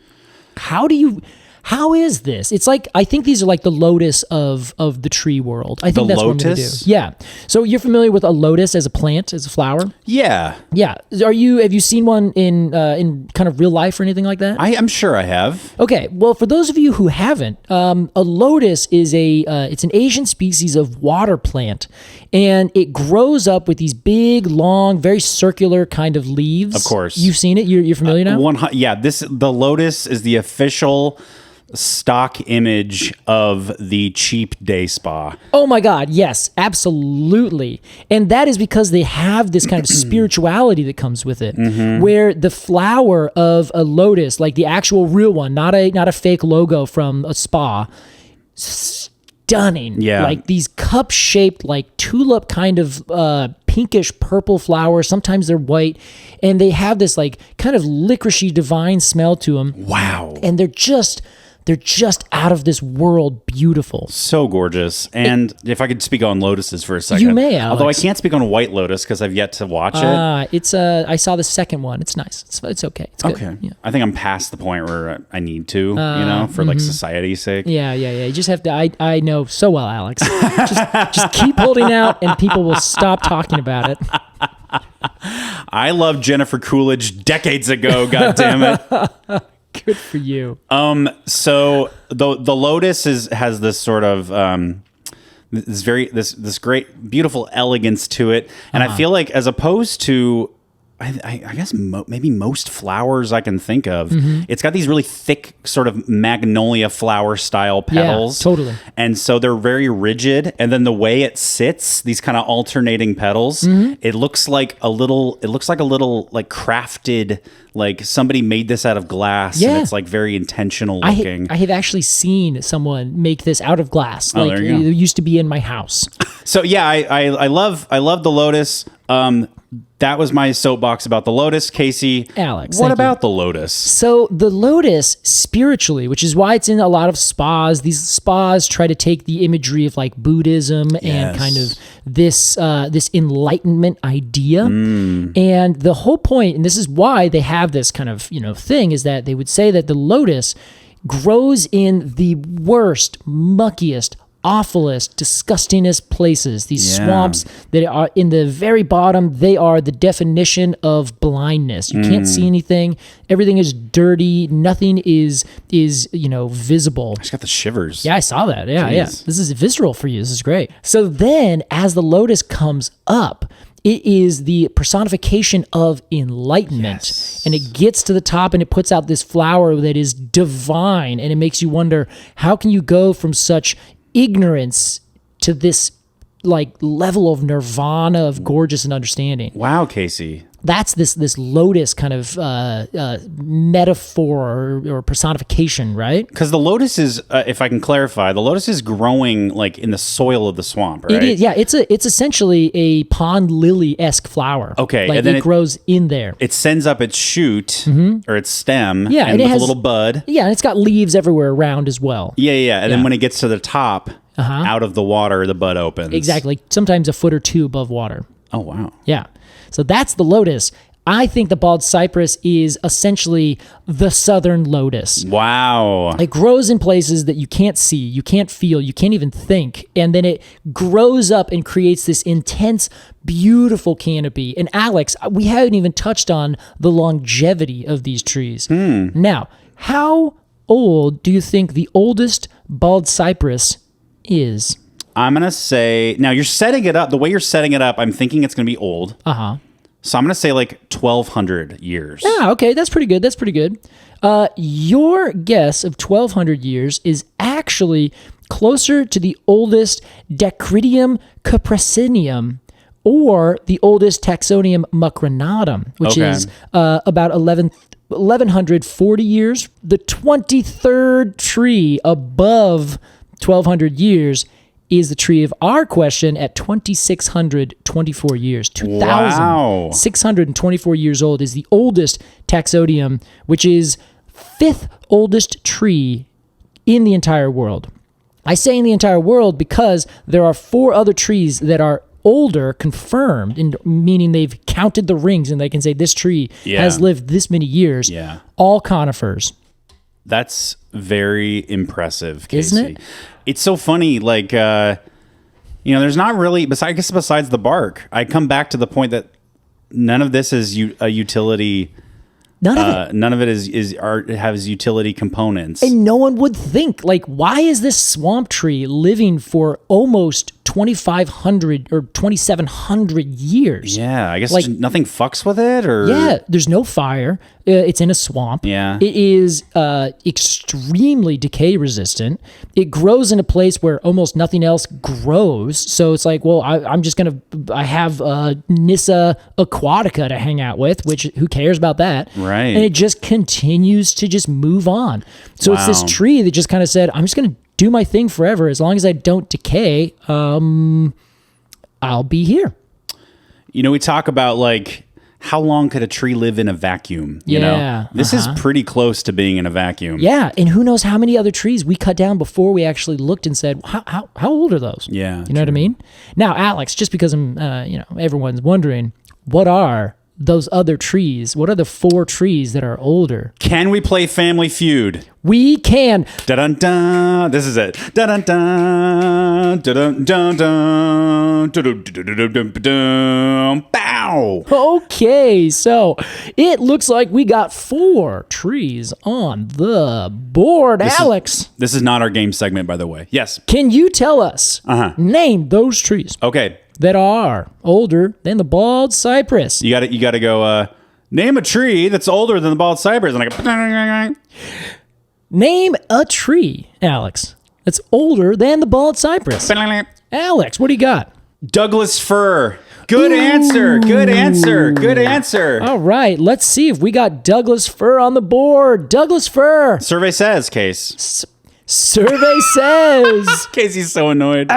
How is this? It's like, I think these are like the lotus of the tree world. I think that's what I'm going to do. Yeah. So you're familiar with a lotus as a plant, as a flower? Yeah. Yeah. Have you seen one in kind of real life or anything like that? I'm sure I have. Okay. Well, for those of you who haven't, a lotus is it's an Asian species of water plant, and it grows up with these big, long, very circular kind of leaves. Of course. You've seen it? You're familiar now? The lotus is the official stock image of the cheap day spa. Oh my God, yes, absolutely. And that is because they have this kind of spirituality that comes with it, where the flower of a lotus, like the actual real one, not a fake logo from a spa, stunning. Yeah. Like these cup-shaped, like tulip kind of pinkish purple flowers. Sometimes they're white, and they have this like kind of licoricey divine smell to them. Wow. And they're just out of this world beautiful. So gorgeous. And if I could speak on lotuses for a second. You may, Alex. Although I can't speak on white lotus because I've yet to watch it. I saw the second one. It's nice. It's okay. It's good. Okay. Yeah. I think I'm past the point where I need to, for like society's sake. Yeah. You just have to, I know so well, Alex. just keep holding out and people will stop talking about it. I loved Jennifer Coolidge decades ago, God damn it. Good for you. So the lotus has this sort of this great beautiful elegance to it, and I feel like as opposed to I guess maybe most flowers I can think of, it's got these really thick sort of magnolia flower style petals. Yeah, totally. And so they're very rigid. And then the way it sits, these kind of alternating petals, it looks like a little like crafted, like somebody made this out of glass. Yeah. And it's like very intentional looking. I have actually seen someone make this out of glass. Oh, like there you go. It used to be in my house. So yeah, I love the lotus. That was my soapbox about the lotus. Casey, Alex, what about the lotus? So the lotus spiritually, which is why it's in a lot of spas, these spas try to take the imagery of like Buddhism and kind of this enlightenment idea. And the whole point, and this is why they have this kind of, thing, is that they would say that the lotus grows in the worst, muckiest, awfulest, disgustingest places. These swamps that are in the very bottom, they are the definition of blindness. You can't see anything. Everything is dirty. Nothing is visible. I just got the shivers. Yeah, I saw that. Yeah. This is visceral for you. This is great. So then as the lotus comes up, it is the personification of enlightenment. And it gets to the top and it puts out this flower that is divine. And it makes you wonder, how can you go from such ignorance to this like level of nirvana of gorgeous and understanding? Wow, Casey. That's this lotus kind of metaphor or personification, right? Because the lotus is, if I can clarify, the lotus is growing like in the soil of the swamp, right? It is, yeah. It's essentially a pond lily-esque flower. Okay, like and then it grows in there. It sends up its shoot or its stem, and with it has a little bud. Yeah, and it's got leaves everywhere around as well. Yeah. And then when it gets to the top, out of the water, the bud opens. Exactly. Sometimes a foot or two above water. Oh, wow. Yeah. So that's the lotus. I think the bald cypress is essentially the southern lotus. Wow. It grows in places that you can't see, you can't feel, you can't even think. And then it grows up and creates this intense, beautiful canopy. And Alex, we haven't even touched on the longevity of these trees. Now, how old do you think the oldest bald cypress is? I'm going to say, now you're setting it up, the way you're setting it up, I'm thinking it's going to be old. Uh-huh. So I'm going to say like 1,200 years. Yeah, okay, that's pretty good. That's pretty good. Your guess of 1,200 years is actually closer to the oldest Dacrydium cupressinium or the oldest Taxodium mucronatum, which is about 1,140 years. The 23rd tree above 1,200 years is the tree of our question at 2,624 years. 2,624 years old is the oldest Taxodium, which is 5th oldest tree in the entire world. I say in the entire world because there are 4 other trees that are older, confirmed, meaning they've counted the rings and they can say this tree has lived this many years. Yeah. All conifers. That's very impressive, Casey. Isn't it? It's so funny, like, there's not really, besides the bark, I come back to the point that none of this is a utility. None of it has utility components. And no one would think, like, why is this swamp tree living for almost 2,500 or 2,700 years? Yeah, I guess like, nothing fucks with it, or there's no fire. It's in a swamp. Yeah, it is extremely decay resistant. It grows in a place where almost nothing else grows. So it's like, well, I have Nyssa aquatica to hang out with, which who cares about that? Right. And it just continues to just move on. So it's this tree that just kind of said, I'm just going to do my thing forever. As long as I don't decay, I'll be here. We talk about like, how long could a tree live in a vacuum? You know, this is pretty close to being in a vacuum. Yeah, and who knows how many other trees we cut down before we actually looked and said, how old are those? Yeah, you know what I mean. Now, Alex, just because I'm, everyone's wondering, what are those other trees? What are the 4 trees that are older? Can we play Family Feud? We can. Dun dun. This is it. Dun dun dun dun dun dun. Bow. Okay, so it looks like we got 4 trees on the board. Alex, this is not our game segment, by the way. Yes. Can you tell us? Name those trees. Okay. That are older than the bald cypress. You got to go. Name a tree that's older than the bald cypress, and I go. Name a tree, Alex, that's older than the bald cypress. Alex, what do you got? Douglas fir. Good answer. Good answer. Good answer. All right, let's see if we got Douglas fir on the board. Douglas fir. Survey says, Case. Survey says. Casey's so annoyed.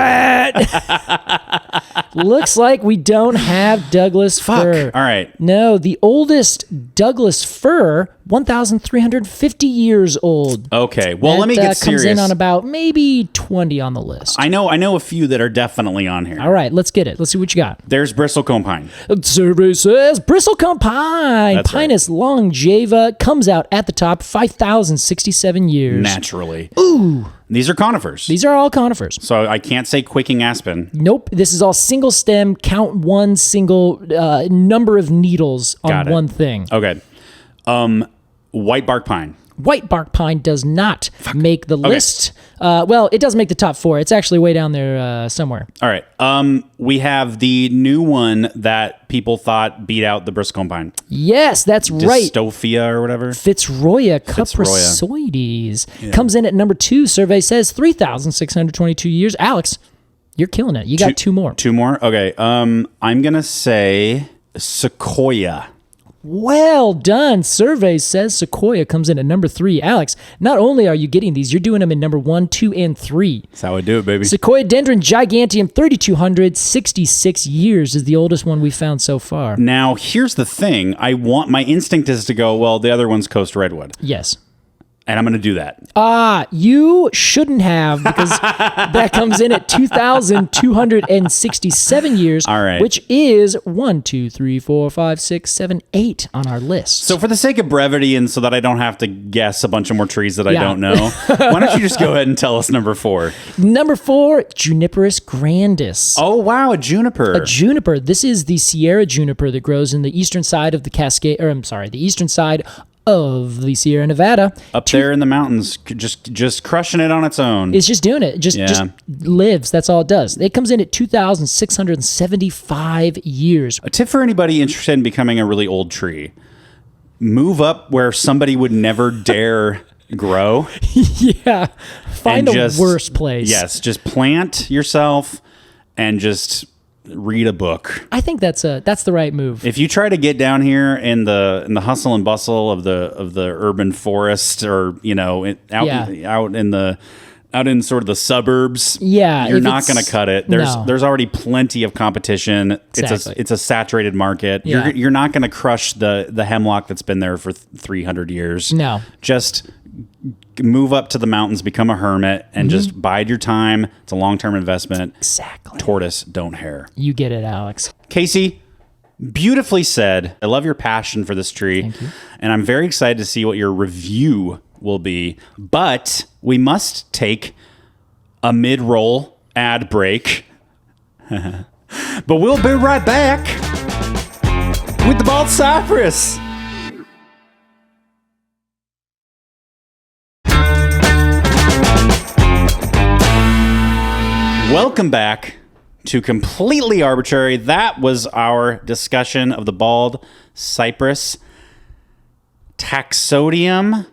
Looks like we don't have Douglas fir. All right. No, the oldest Douglas fir, 1,350 years old. Okay. Well, let me get serious. Comes in on about maybe 20 on the list. I know a few that are definitely on here. All right, let's get it. Let's see what you got. There's bristlecone pine. Survey says bristlecone pine. That's Pinus longeva comes out at the top, 5,067 years. Naturally. Ooh. These are conifers. These are all conifers. So I can't say quaking aspen. Nope. This is all single stem, count one single number of needles on one thing. Okay. White bark pine. White bark pine does not make the list. Well, it does make the top 4. It's actually way down there somewhere. All right. We have the new one that people thought beat out the bristlecone pine. Yes, that's right. Distophia or whatever. Fitzroya cupressoides comes in at number 2. Survey says 3,622 years. Alex, you're killing it. You got 2 more. 2 more? Okay. I'm going to say sequoia. Well done. Survey says Sequoia comes in at number 3. Alex, not only are you getting these, you're doing them in number 1, 2, and 3. That's how I do it, baby. Sequoia dendron giganteum, 3,266 years is the oldest one we've found so far. Now, here's the thing. My instinct is to go, well, the other one's Coast Redwood. Yes. And I'm going to do that. You shouldn't have, because that comes in at 2,267 years, all right. Which is 1, 2, 3, 4, 5, 6, 7, 8 on our list. So for the sake of brevity and so that I don't have to guess a bunch of more trees that I don't know, why don't you just go ahead and tell us number 4? Number 4, Juniperus grandis. Oh, wow, a juniper. A juniper. This is the Sierra juniper that grows in the eastern side of the Cascade, the eastern side of the Sierra Nevada. Up there in the mountains, just crushing it on its own. It's just doing it. Just lives. That's all it does. It comes in at 2,675 years. A tip for anybody interested in becoming a really old tree: move up where somebody would never dare grow. Yeah. Find the worst place. Yes, just plant yourself and just read a book. I think that's the right move. If you try to get down here in the hustle and bustle of the urban forest, or out in sort of the suburbs, you're not going to cut it. There's already plenty of competition. Exactly. It's a saturated market. Yeah. You're not going to crush the hemlock that's been there for 300 years. No. Just move up to the mountains, become a hermit, and just bide your time. It's a long-term investment. Exactly. Tortoise, don't hare. You get it, Alex. Casey, beautifully said. I love your passion for this tree. Thank you. And I'm very excited to see what your review will be. But we must take a mid-roll ad break. But we'll be right back with the bald cypress. Welcome back to Completely Arbortrary. That was our discussion of the bald cypress, Taxodium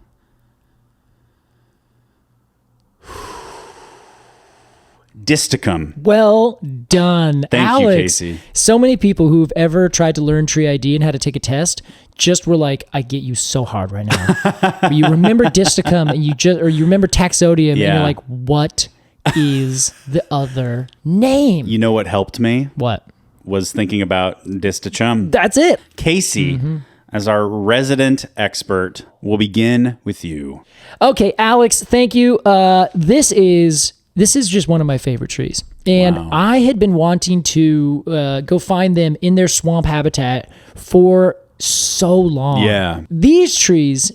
distichum. Well done, Thank you, Alex. Casey. So many people who've ever tried to learn tree ID and had to take a test just were like, I get you so hard right now. You remember distichum and you remember Taxodium and you're like, what is the other name? You know what helped me? What? Was thinking about distichum. That's it. Casey, as our resident expert, will begin with you. Okay, Alex, thank you. This is just one of my favorite trees. And Wow. I had been wanting to go find them in their swamp habitat for so long. Yeah. These trees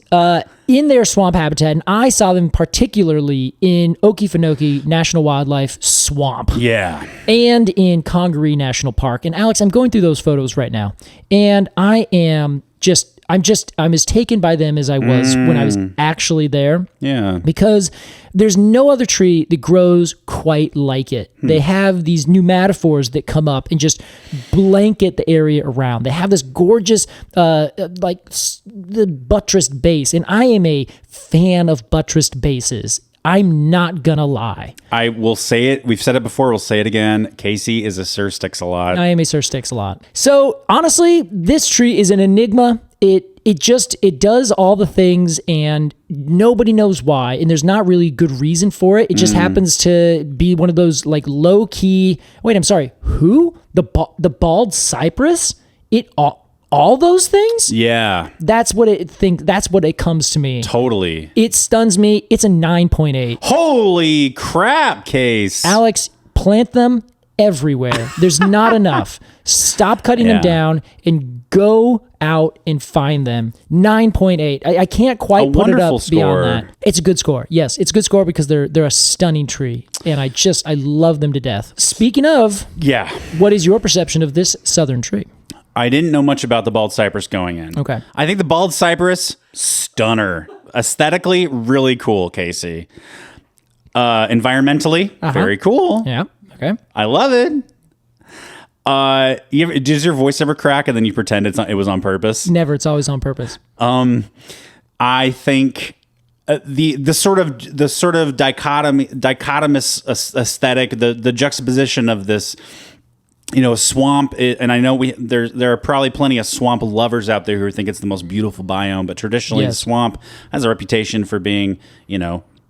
in their swamp habitat, and I saw them particularly in Okefenokee National Wildlife Swamp. Yeah. And in Congaree National Park. And Alex, I'm going through those photos right now. And I'm as taken by them as I was when I was actually there. Yeah. Because there's no other tree that grows quite like it. They have these pneumatophores that come up and just blanket the area around. They have this gorgeous, the buttressed base. And I am a fan of buttressed bases. I'm not gonna lie. I will say it. We've said it before. We'll say it again. Casey is a Sir Sticks-a-Lot. I am a Sir Sticks-a-Lot. So honestly, this tree is an enigma. It does all the things and nobody knows why, and there's not really good reason for it. It just happens to be one of those like low key. Wait, I'm sorry. Who? The bald cypress? All those things? Yeah. That's what it comes to me. Totally. It stuns me. It's a 9.8. Holy crap, Case. Alex, plant them everywhere. There's not enough. Stop cutting them down and go out and find them. 9.8. I can't quite put it up beyond that. It's a good score. Yes, it's a good score because they're a stunning tree, and I love them to death. Speaking of, what is your perception of this southern tree? I didn't know much about the bald cypress going in. Okay. I think the bald cypress, stunner. Aesthetically, really cool, Casey. Environmentally, very cool. Yeah. Okay. I love it. Does your voice ever crack and then you pretend it was on purpose? Never. It's always on purpose. I think the sort of dichotomous aesthetic, the juxtaposition of this, swamp, and I know there are probably plenty of swamp lovers out there who think it's the most beautiful biome, but traditionally the swamp has a reputation for being,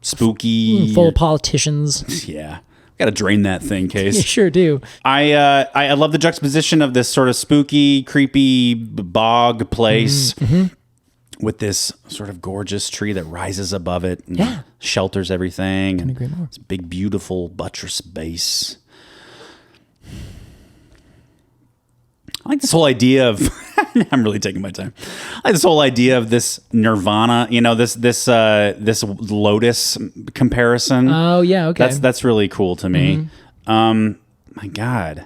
spooky, full of politicians. Yeah. Got to drain that thing, Case. You sure do. I love the juxtaposition of this sort of spooky, creepy bog place with this sort of gorgeous tree that rises above it and shelters everything. Couldn't agree more. It's a big, beautiful buttress base. I like this whole idea of I'm really taking my time. I like this whole idea of this nirvana, this lotus comparison. Oh yeah, okay. That's really cool to me. My God,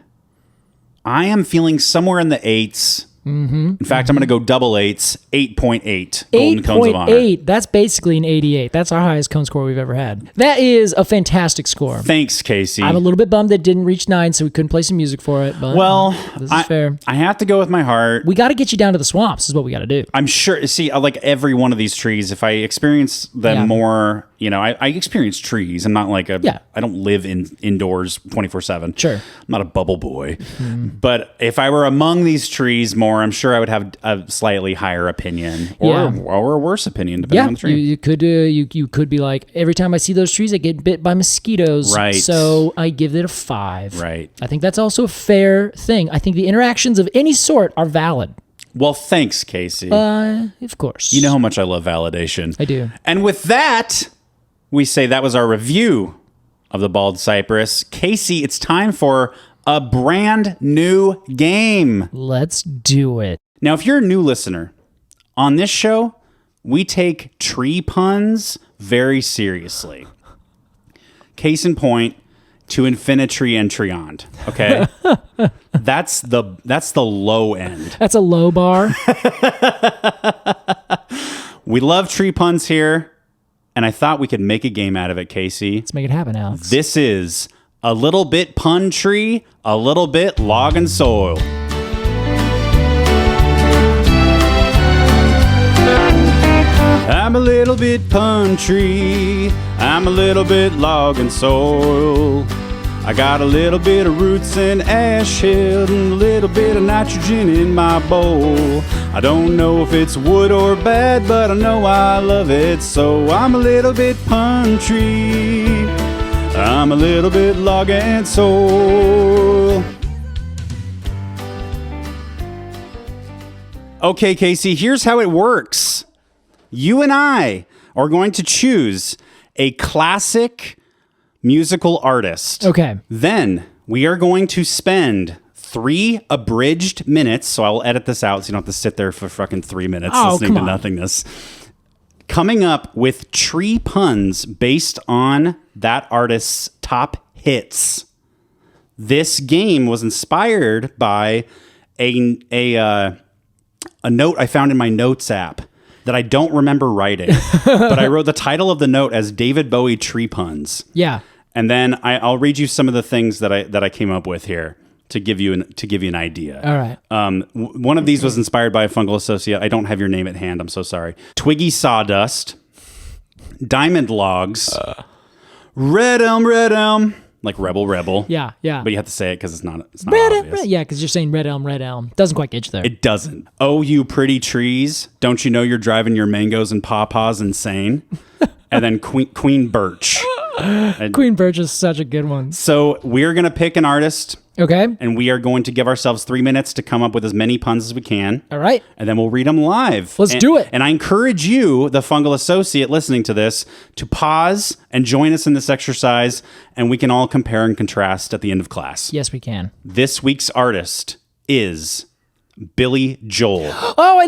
I am feeling somewhere in the 8s In fact, I'm going to go double eights, 8.8 golden cones of honor. 8.8. That's basically an 88. That's our highest cone score we've ever had. That is a fantastic score. Thanks, Casey. I'm a little bit bummed that it didn't reach 9, so we couldn't play some music for it. But Well, this is fair. I have to go with my heart. We got to get you down to the swamps is what we got to do. I'm sure. See, I like every one of these trees. If I experience them more, I experience trees. I'm not like I don't live indoors 24/7. Sure. I'm not a bubble boy. But if I were among these trees more, I'm sure I would have a slightly higher opinion or a worse opinion depending on the tree. You could be like, every time I see those trees, I get bit by mosquitoes. Right. So I give it a 5. Right. I think that's also a fair thing. I think the interactions of any sort are valid. Well, thanks, Casey. Of course. You know how much I love validation. I do. And with that, we say that was our review of the Bald Cypress. Casey, it's time for a brand new game. Let's do it. Now, if you're a new listener, on this show, we take tree puns very seriously. Case in point, to infinity and treyond. Okay, that's the low end. That's a low bar. We love tree puns here, and I thought we could make a game out of it, Casey. Let's make it happen, Alex. This is a little bit pun tree, a little bit log and soil. I'm a little bit pun tree, I'm a little bit log and soil. I got a little bit of roots and ash hill and a little bit of nitrogen in my bowl. I don't know if it's wood or bad, but I know I love it, so I'm a little bit pun tree, I'm a little bit log and soil. Okay, Casey, here's how it works. You and I are going to choose a classic musical artist. Okay. Then we are going to spend 3 abridged minutes. So I will edit this out so you don't have to sit there for fucking 3 minutes listening to nothingness. Coming up with tree puns based on that artist's top hits. This game was inspired by a note I found in my notes app that I don't remember writing, but I wrote the title of the note as David Bowie tree puns. Yeah. And then I'll read you some of the things that I came up with here to give you an idea. All right. One of these was inspired by a fungal associate. I don't have your name at hand. I'm so sorry. Twiggy sawdust, diamond logs, red elm. Like rebel. Yeah. But you have to say it because it's not Red obvious. elm, yeah, because you're saying red elm. Doesn't quite get you there. It doesn't. Oh, you pretty trees. Don't you know you're driving your mangoes and pawpaws insane? And then Queen Birch. Queen Birch is such a good one. So we're going to pick an artist. Okay. And we are going to give ourselves 3 minutes to come up with as many puns as we can. All right. And then we'll read them live. Let's do it. And I encourage you, the fungal associate listening to this, to pause and join us in this exercise, and we can all compare and contrast at the end of class. Yes, we can. This week's artist is Billy Joel. Oh, I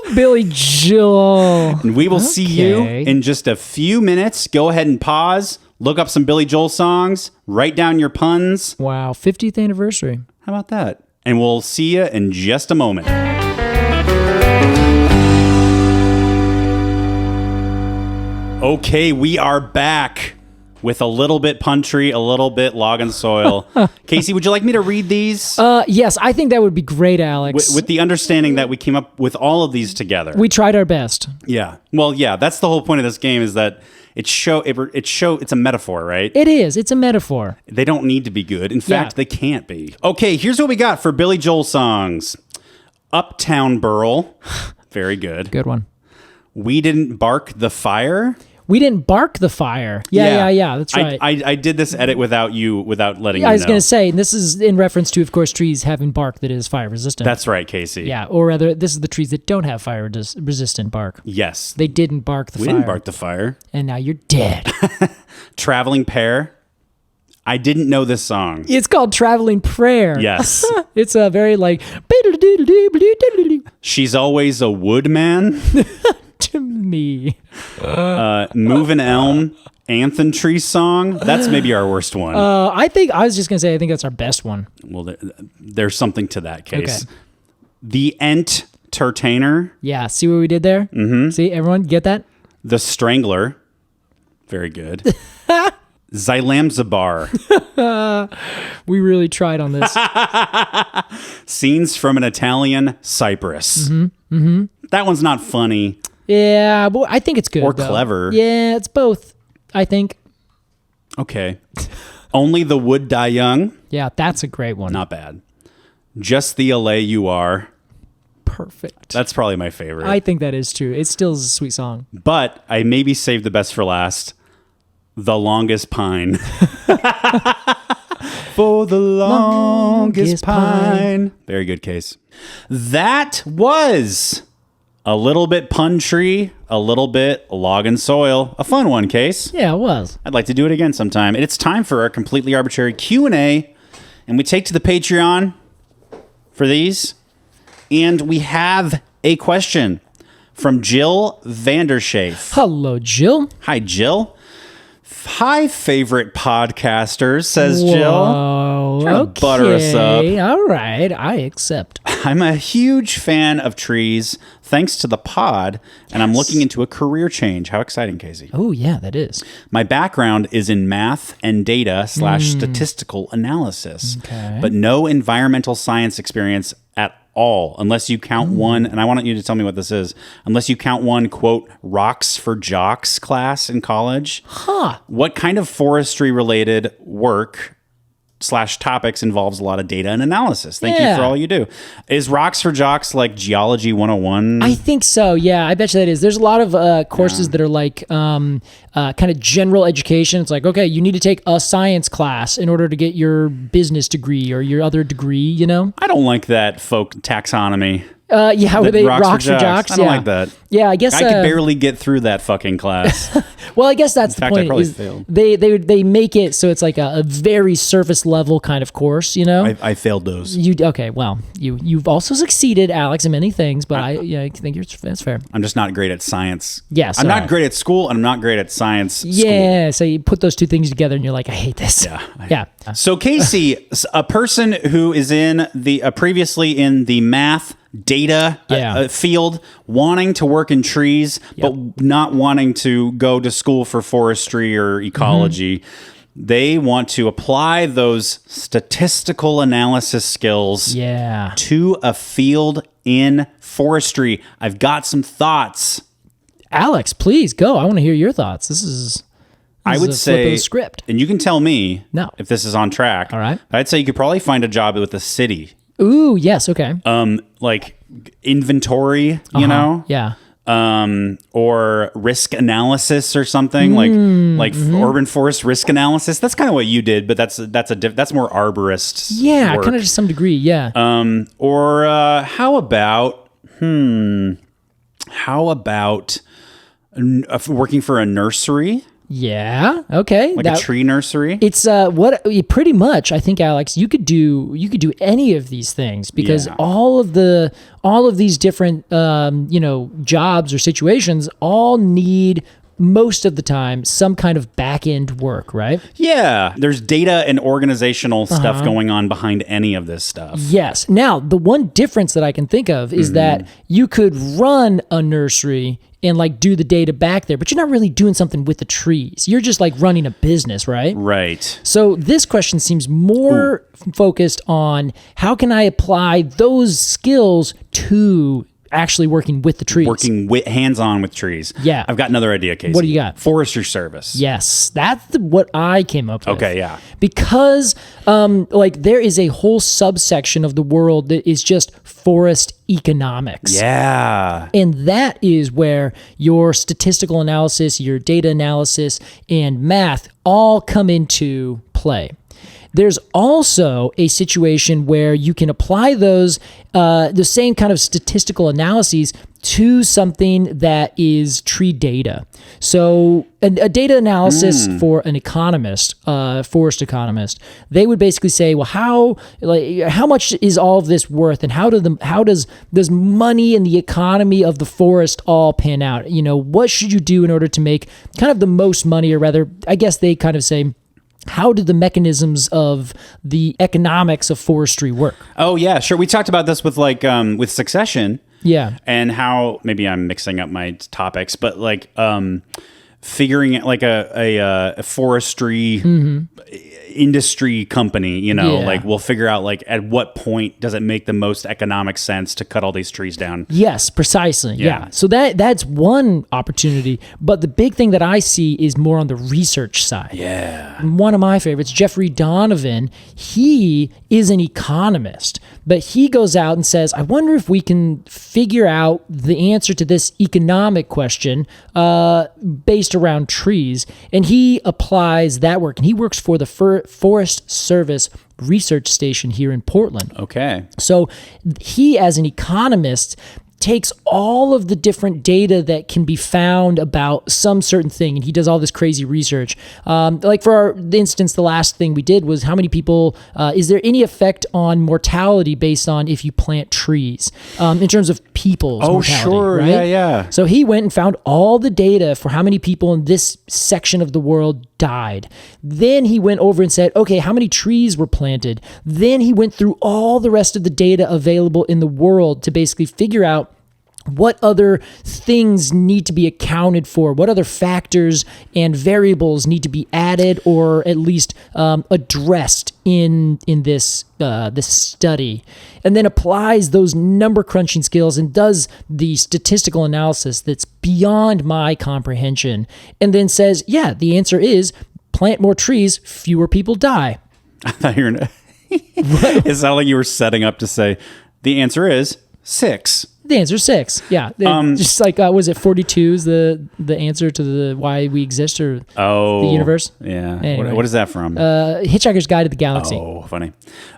love Billy Joel. And we will see you in just a few minutes. Go ahead and pause. Look up some Billy Joel songs. Write down your puns. Wow, 50th anniversary. How about that? And we'll see you in just a moment. Okay, we are back with a little bit Puntree, a little bit log and soil. Casey, would you like me to read these? Yes, I think that would be great, Alex. With the understanding that we came up with all of these together. We tried our best. Yeah. Well, yeah, that's the whole point of this game is that it's a metaphor, right? It is. It's a metaphor. They don't need to be good. In fact, they can't be. Okay, here's what we got for Billy Joel songs. Uptown Burl. Very good. Good one. We Didn't Bark the Fire. We didn't bark the fire. Yeah. That's right. I did this edit without letting you know. I was going to say, and this is in reference to, of course, trees having bark that is fire resistant. That's right, Casey. Yeah, or rather, this is the trees that don't have fire resistant bark. Yes. They didn't bark the fire. We didn't bark the fire. And now you're dead. Traveling Pear. I didn't know this song. It's called Traveling Prayer. Yes. It's a very like... She's Always a Woodman. To me. Moving Elm, Anthem Tree song. That's maybe our worst one. I was just going to say, I think that's our best one. Well, there's something to that case. Okay. The entertainer. Yeah, see what we did there? Mm-hmm. See, everyone get that? The strangler. Very good. Xylamzabar. We really tried on this. Scenes from an Italian Cypress. That one's not funny. Yeah, but I think it's good. Or though. clever. Yeah, it's both, I think. Okay. Only the wood die young. Yeah, that's a great one. Not bad. Just the LA you are. Perfect. That's probably my favorite. I think that is true. It still is a sweet song. But I maybe saved the best for last. The longest pine. For the longest pine. Very good case. That was a little bit Puntree, a little bit log and soil. A fun one, Case. Yeah, it was. I'd like to do it again sometime. And it's time for our completely arbitrary Q&A. And we take to the Patreon for these. And we have a question from Jill Vanderschaaf. Hello, Jill. Hi, Jill. Hi, favorite podcasters, says Jill. Whoa, Trying to butter us up. All right, I accept. I'm a huge fan of trees, thanks to the pod, and I'm looking into a career change. How exciting, Casey. Oh, yeah, that is. My background is in math and data / statistical analysis, but no environmental science experience at all, unless you count one, and I want you to tell me what this is, unless you count one, quote, rocks for jocks class in college. Huh. What kind of forestry related work / topics involves a lot of data and analysis? Thank you for all you do. Is Rocks for Jocks like Geology 101? I think so. Yeah, I bet you that is. There's a lot of courses that are like kind of general education. It's like, okay, you need to take a science class in order to get your business degree or your other degree, you know? I don't like that folk taxonomy. Yeah, where they rocks for jocks. I don't like that. Yeah, I guess I could barely get through that fucking class. Well, I guess that's the fact, I point. probably Is failed. They make it so it's like a very surface level kind of course, you know? I failed those. Okay, well, you've also succeeded, Alex, in many things, but I think that's fair. I'm just not great at science. Yes, I'm not great at school, and I'm not great at science. Yeah, so you put those two things together, and you're like, I hate this. Yeah. So Casey, a person who is in the previously in the math data field, wanting to work in trees, but not wanting to go to school for forestry or ecology. They want to apply those statistical analysis skills to a field in forestry. I've got some thoughts. Alex, please go. I want to hear your thoughts. This is I would say the script. And you can tell me if this is on track. All right. I'd say you could probably find a job with the city. Ooh, yes, okay. Like inventory, you know? Yeah. Or risk analysis or something like urban forest risk analysis. That's kind of what you did, but that's more arborist. Yeah, work. kind of to some degree. Yeah. Or how about working for a nursery? Yeah. Okay. Like a tree nursery. It's pretty much. I think, Alex, you could do any of these things because all of these different jobs or situations all need, most of the time, some kind of back end work, right? Yeah. There's data and organizational stuff going on behind any of this stuff. Yes. Now, the one difference that I can think of is that you could run a nursery and like do the data back there, but you're not really doing something with the trees. You're just like running a business, right? Right. So this question seems more focused on how can I apply those skills to actually working with the trees. Working hands-on with trees. Yeah. I've got another idea, Casey. What do you got? Forestry service. Yes. That's what I came up with. Okay, yeah. Because there is a whole subsection of the world that is just forest economics. Yeah. And that is where your statistical analysis, your data analysis, and math all come into play. There's also a situation where you can apply those, the same kind of statistical analyses to something that is tree data. So a data analysis for an economist, forest economist, they would basically say, well, how much is all of this worth, and how does money and the economy of the forest all pan out? You know, what should you do in order to make kind of the most money, or rather, I guess they kind of say, how do the mechanisms of the economics of forestry work? Oh yeah, sure. We talked about this with with succession. Yeah. And how, maybe I'm mixing up my topics, but like figuring like a forestry industry company, like we'll figure out like at what point does it make the most economic sense to cut all these trees down. Yes, precisely. Yeah. So that's one opportunity, but the big thing that I see is more on the research side. Yeah. One of my favorites, Jeffrey Donovan, he is an economist, but he goes out and says, I wonder if we can figure out the answer to this economic question based around trees. And he applies that work, and he works for the Forest Service research station here in Portland. Okay. So he, as an economist, takes all of the different data that can be found about some certain thing, and he does all this crazy research. Like for the instance, the last thing we did was how many people, is there any effect on mortality based on if you plant trees in terms of people's mortality? Sure. Right? Yeah. So he went and found all the data for how many people in this section of the world died. Then he went over and said, okay, how many trees were planted? Then he went through all the rest of the data available in the world to basically figure out what other things need to be accounted for, what other factors and variables need to be added or at least addressed in this this study, and then applies those number crunching skills and does the statistical analysis that's beyond my comprehension, and then says, yeah, the answer is plant more trees, fewer people die. I thought you were it sounded like you were setting up to say the answer is 6. The answer is 6. Yeah. Just like, was it 42 is the answer to the why we exist or the universe? Yeah. Anyway. What is that from? Hitchhiker's Guide to the Galaxy. Oh, funny.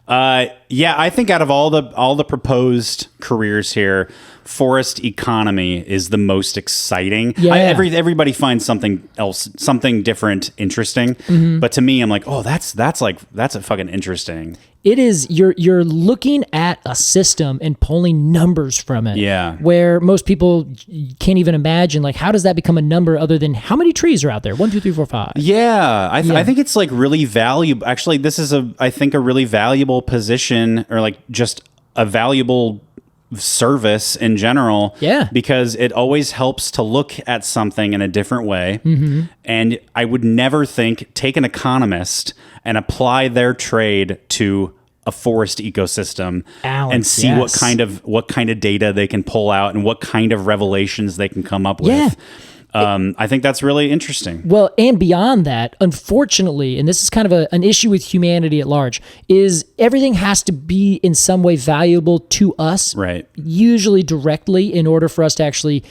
Yeah, I think out of all the proposed careers here, forest economy is the most exciting. Yeah. Everybody finds something else, something different, interesting. Mm-hmm. But to me, I'm like, oh, that's a fucking interesting. It is, you're looking at a system and pulling numbers from it. Yeah. Where most people can't even imagine, like, how does that become a number other than how many trees are out there? 1, 2, 3, 4, 5. Yeah. I think it's like really valuable. Actually, this is I think a really valuable position, or like just a valuable service in general. Yeah. Because it always helps to look at something in a different way. Mm-hmm. And I would never take an economist and apply their trade to a forest ecosystem and see what kind of data they can pull out and what kind of revelations they can come up with. Yeah. I think that's really interesting. Well, and beyond that, unfortunately, and this is kind of an issue with humanity at large, is everything has to be in some way valuable to us, right? Usually directly, in order for us to actually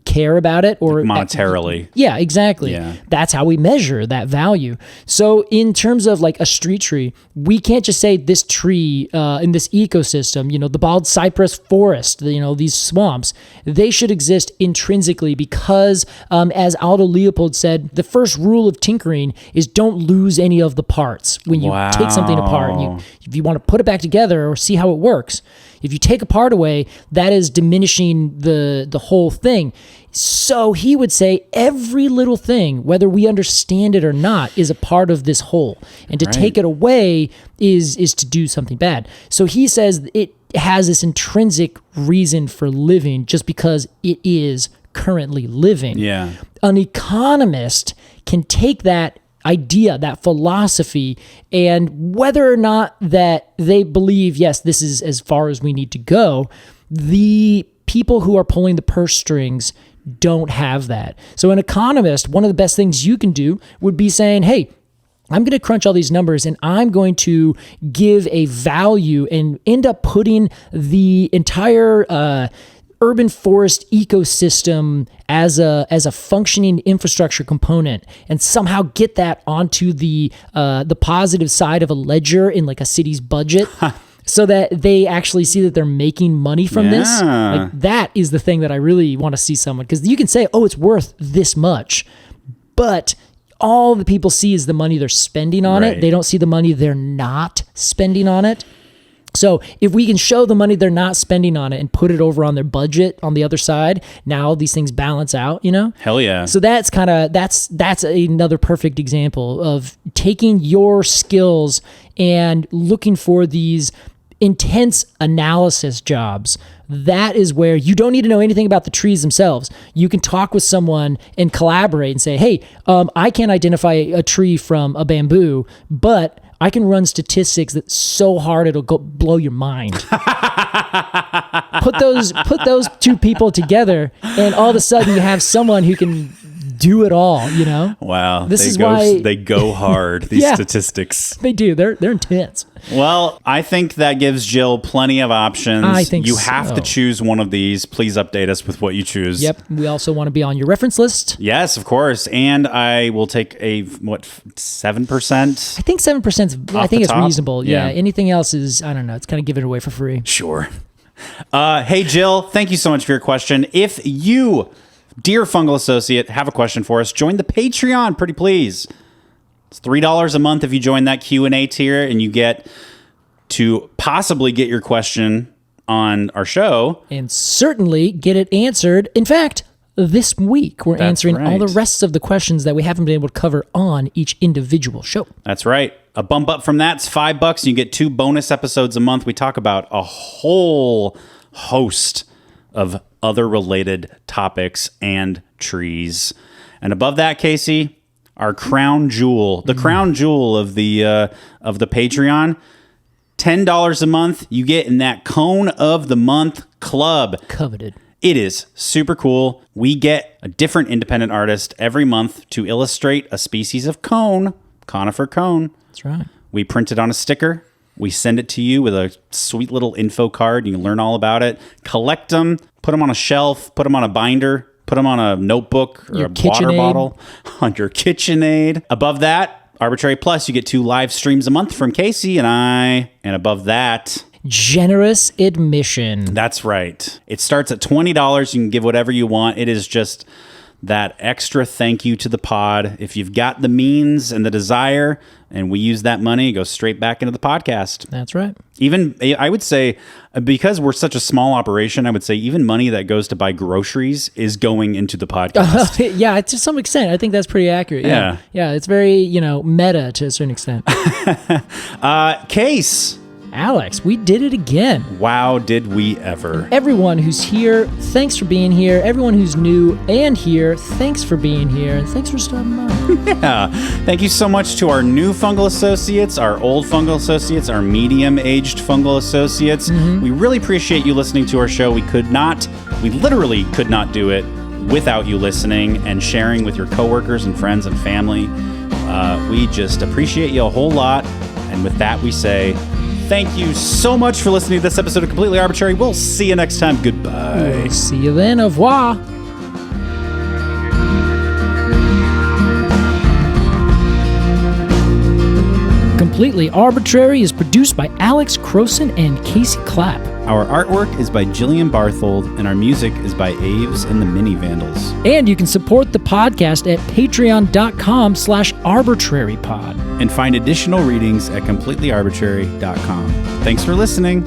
care about it, or monetarily. Yeah, exactly. Yeah. That's how we measure that value. So in terms of like a street tree, we can't just say this tree in this ecosystem, the bald cypress forest, these swamps, they should exist intrinsically because as Aldo Leopold said, the first rule of tinkering is don't lose any of the parts when you take something apart. And if you want to put it back together or see how it works, if you take a part away, that is diminishing the whole thing. So he would say every little thing, whether we understand it or not, is a part of this whole. And to take it away is to do something bad. So he says it has this intrinsic reason for living just because it is currently living. Yeah. An economist can take that idea, that philosophy, and whether or not that they believe, yes, this is as far as we need to go, the people who are pulling the purse strings don't have that. So an economist, one of the best things you can do would be saying, hey, I'm going to crunch all these numbers and I'm going to give a value and end up putting the entire urban forest ecosystem as a functioning infrastructure component, and somehow get that onto the positive side of a ledger in like a city's budget. So that they actually see that they're making money from this. Like, that is the thing that I really want to see someone, because you can say, oh, it's worth this much, but all the people see is the money they're spending on it. They don't see the money they're not spending on it. So if we can show the money they're not spending on it and put it over on their budget on the other side, now these things balance out, you know? Hell yeah. So that's another perfect example of taking your skills and looking for these intense analysis jobs. That is where you don't need to know anything about the trees themselves. You can talk with someone and collaborate and say, hey, I can't identify a tree from a bamboo, but I can run statistics that's so hard it'll blow your mind. Put those two people together, and all of a sudden you have someone who can do it all, you know? Wow. They go hard, these statistics. They do. They're intense. Well, I think that gives Jill plenty of options. I think you have to choose one of these. Please update us with what you choose. Yep. We also want to be on your reference list. Yes, of course. And I will take a, 7%? I think 7%, I think it's top? reasonable. Yeah. Anything else is, I don't know, it's kind of giving it away for free. Sure. Hey, Jill, thank you so much for your question. If you, dear fungal associate, have a question for us, join the Patreon, pretty please. It's $3 a month if you join that Q&A tier, and you get to possibly get your question on our show. And certainly get it answered. In fact, this week we're answering all the rest of the questions that we haven't been able to cover on each individual show. That's right. A bump up from that's $5, and you get 2 bonus episodes a month. We talk about a whole host of other related topics and trees. And above that, Casey, our crown jewel, the crown jewel of the Patreon, $10 a month, you get in that Cone of the Month club. Coveted. It is super cool. We get a different independent artist every month to illustrate a species of conifer cone. That's right. We print it on a sticker. We send it to you with a sweet little info card. You can learn all about it. Collect them, put them on a shelf, put them on a binder, put them on a notebook or a water bottle on your KitchenAid. Above that, Arbortrary Plus, you get 2 live streams a month from Casey and I. And above that, generous admission. That's right. It starts at $20. You can give whatever you want. It is just that extra thank you to the pod. If you've got the means and the desire, and we use that money, it goes straight back into the podcast. That's right. Even, I would say, because we're such a small operation, I would say even money that goes to buy groceries is going into the podcast. Yeah, to some extent. I think that's pretty accurate. Yeah. Yeah, it's very, meta to a certain extent. Case. Alex, we did it again. Wow, did we ever. Everyone who's here, thanks for being here. Everyone who's new and here, thanks for being here. And thanks for stopping by. Yeah. Thank you so much to our new fungal associates, our old fungal associates, our medium-aged fungal associates. Mm-hmm. We really appreciate you listening to our show. We literally could not do it without you listening and sharing with your coworkers and friends and family. We just appreciate you a whole lot. And with that, we say, thank you so much for listening to this episode of Completely Arbortrary. We'll see you next time. Goodbye. We'll see you then. Au revoir. Completely Arbortrary is produced by Alex Crowson and Casey Clapp. Our artwork is by Jillian Barthold, and our music is by Aves and the Mini Vandals. And you can support the podcast at patreon.com/arbortrarypod. And find additional readings at completelyarbortrary.com. Thanks for listening.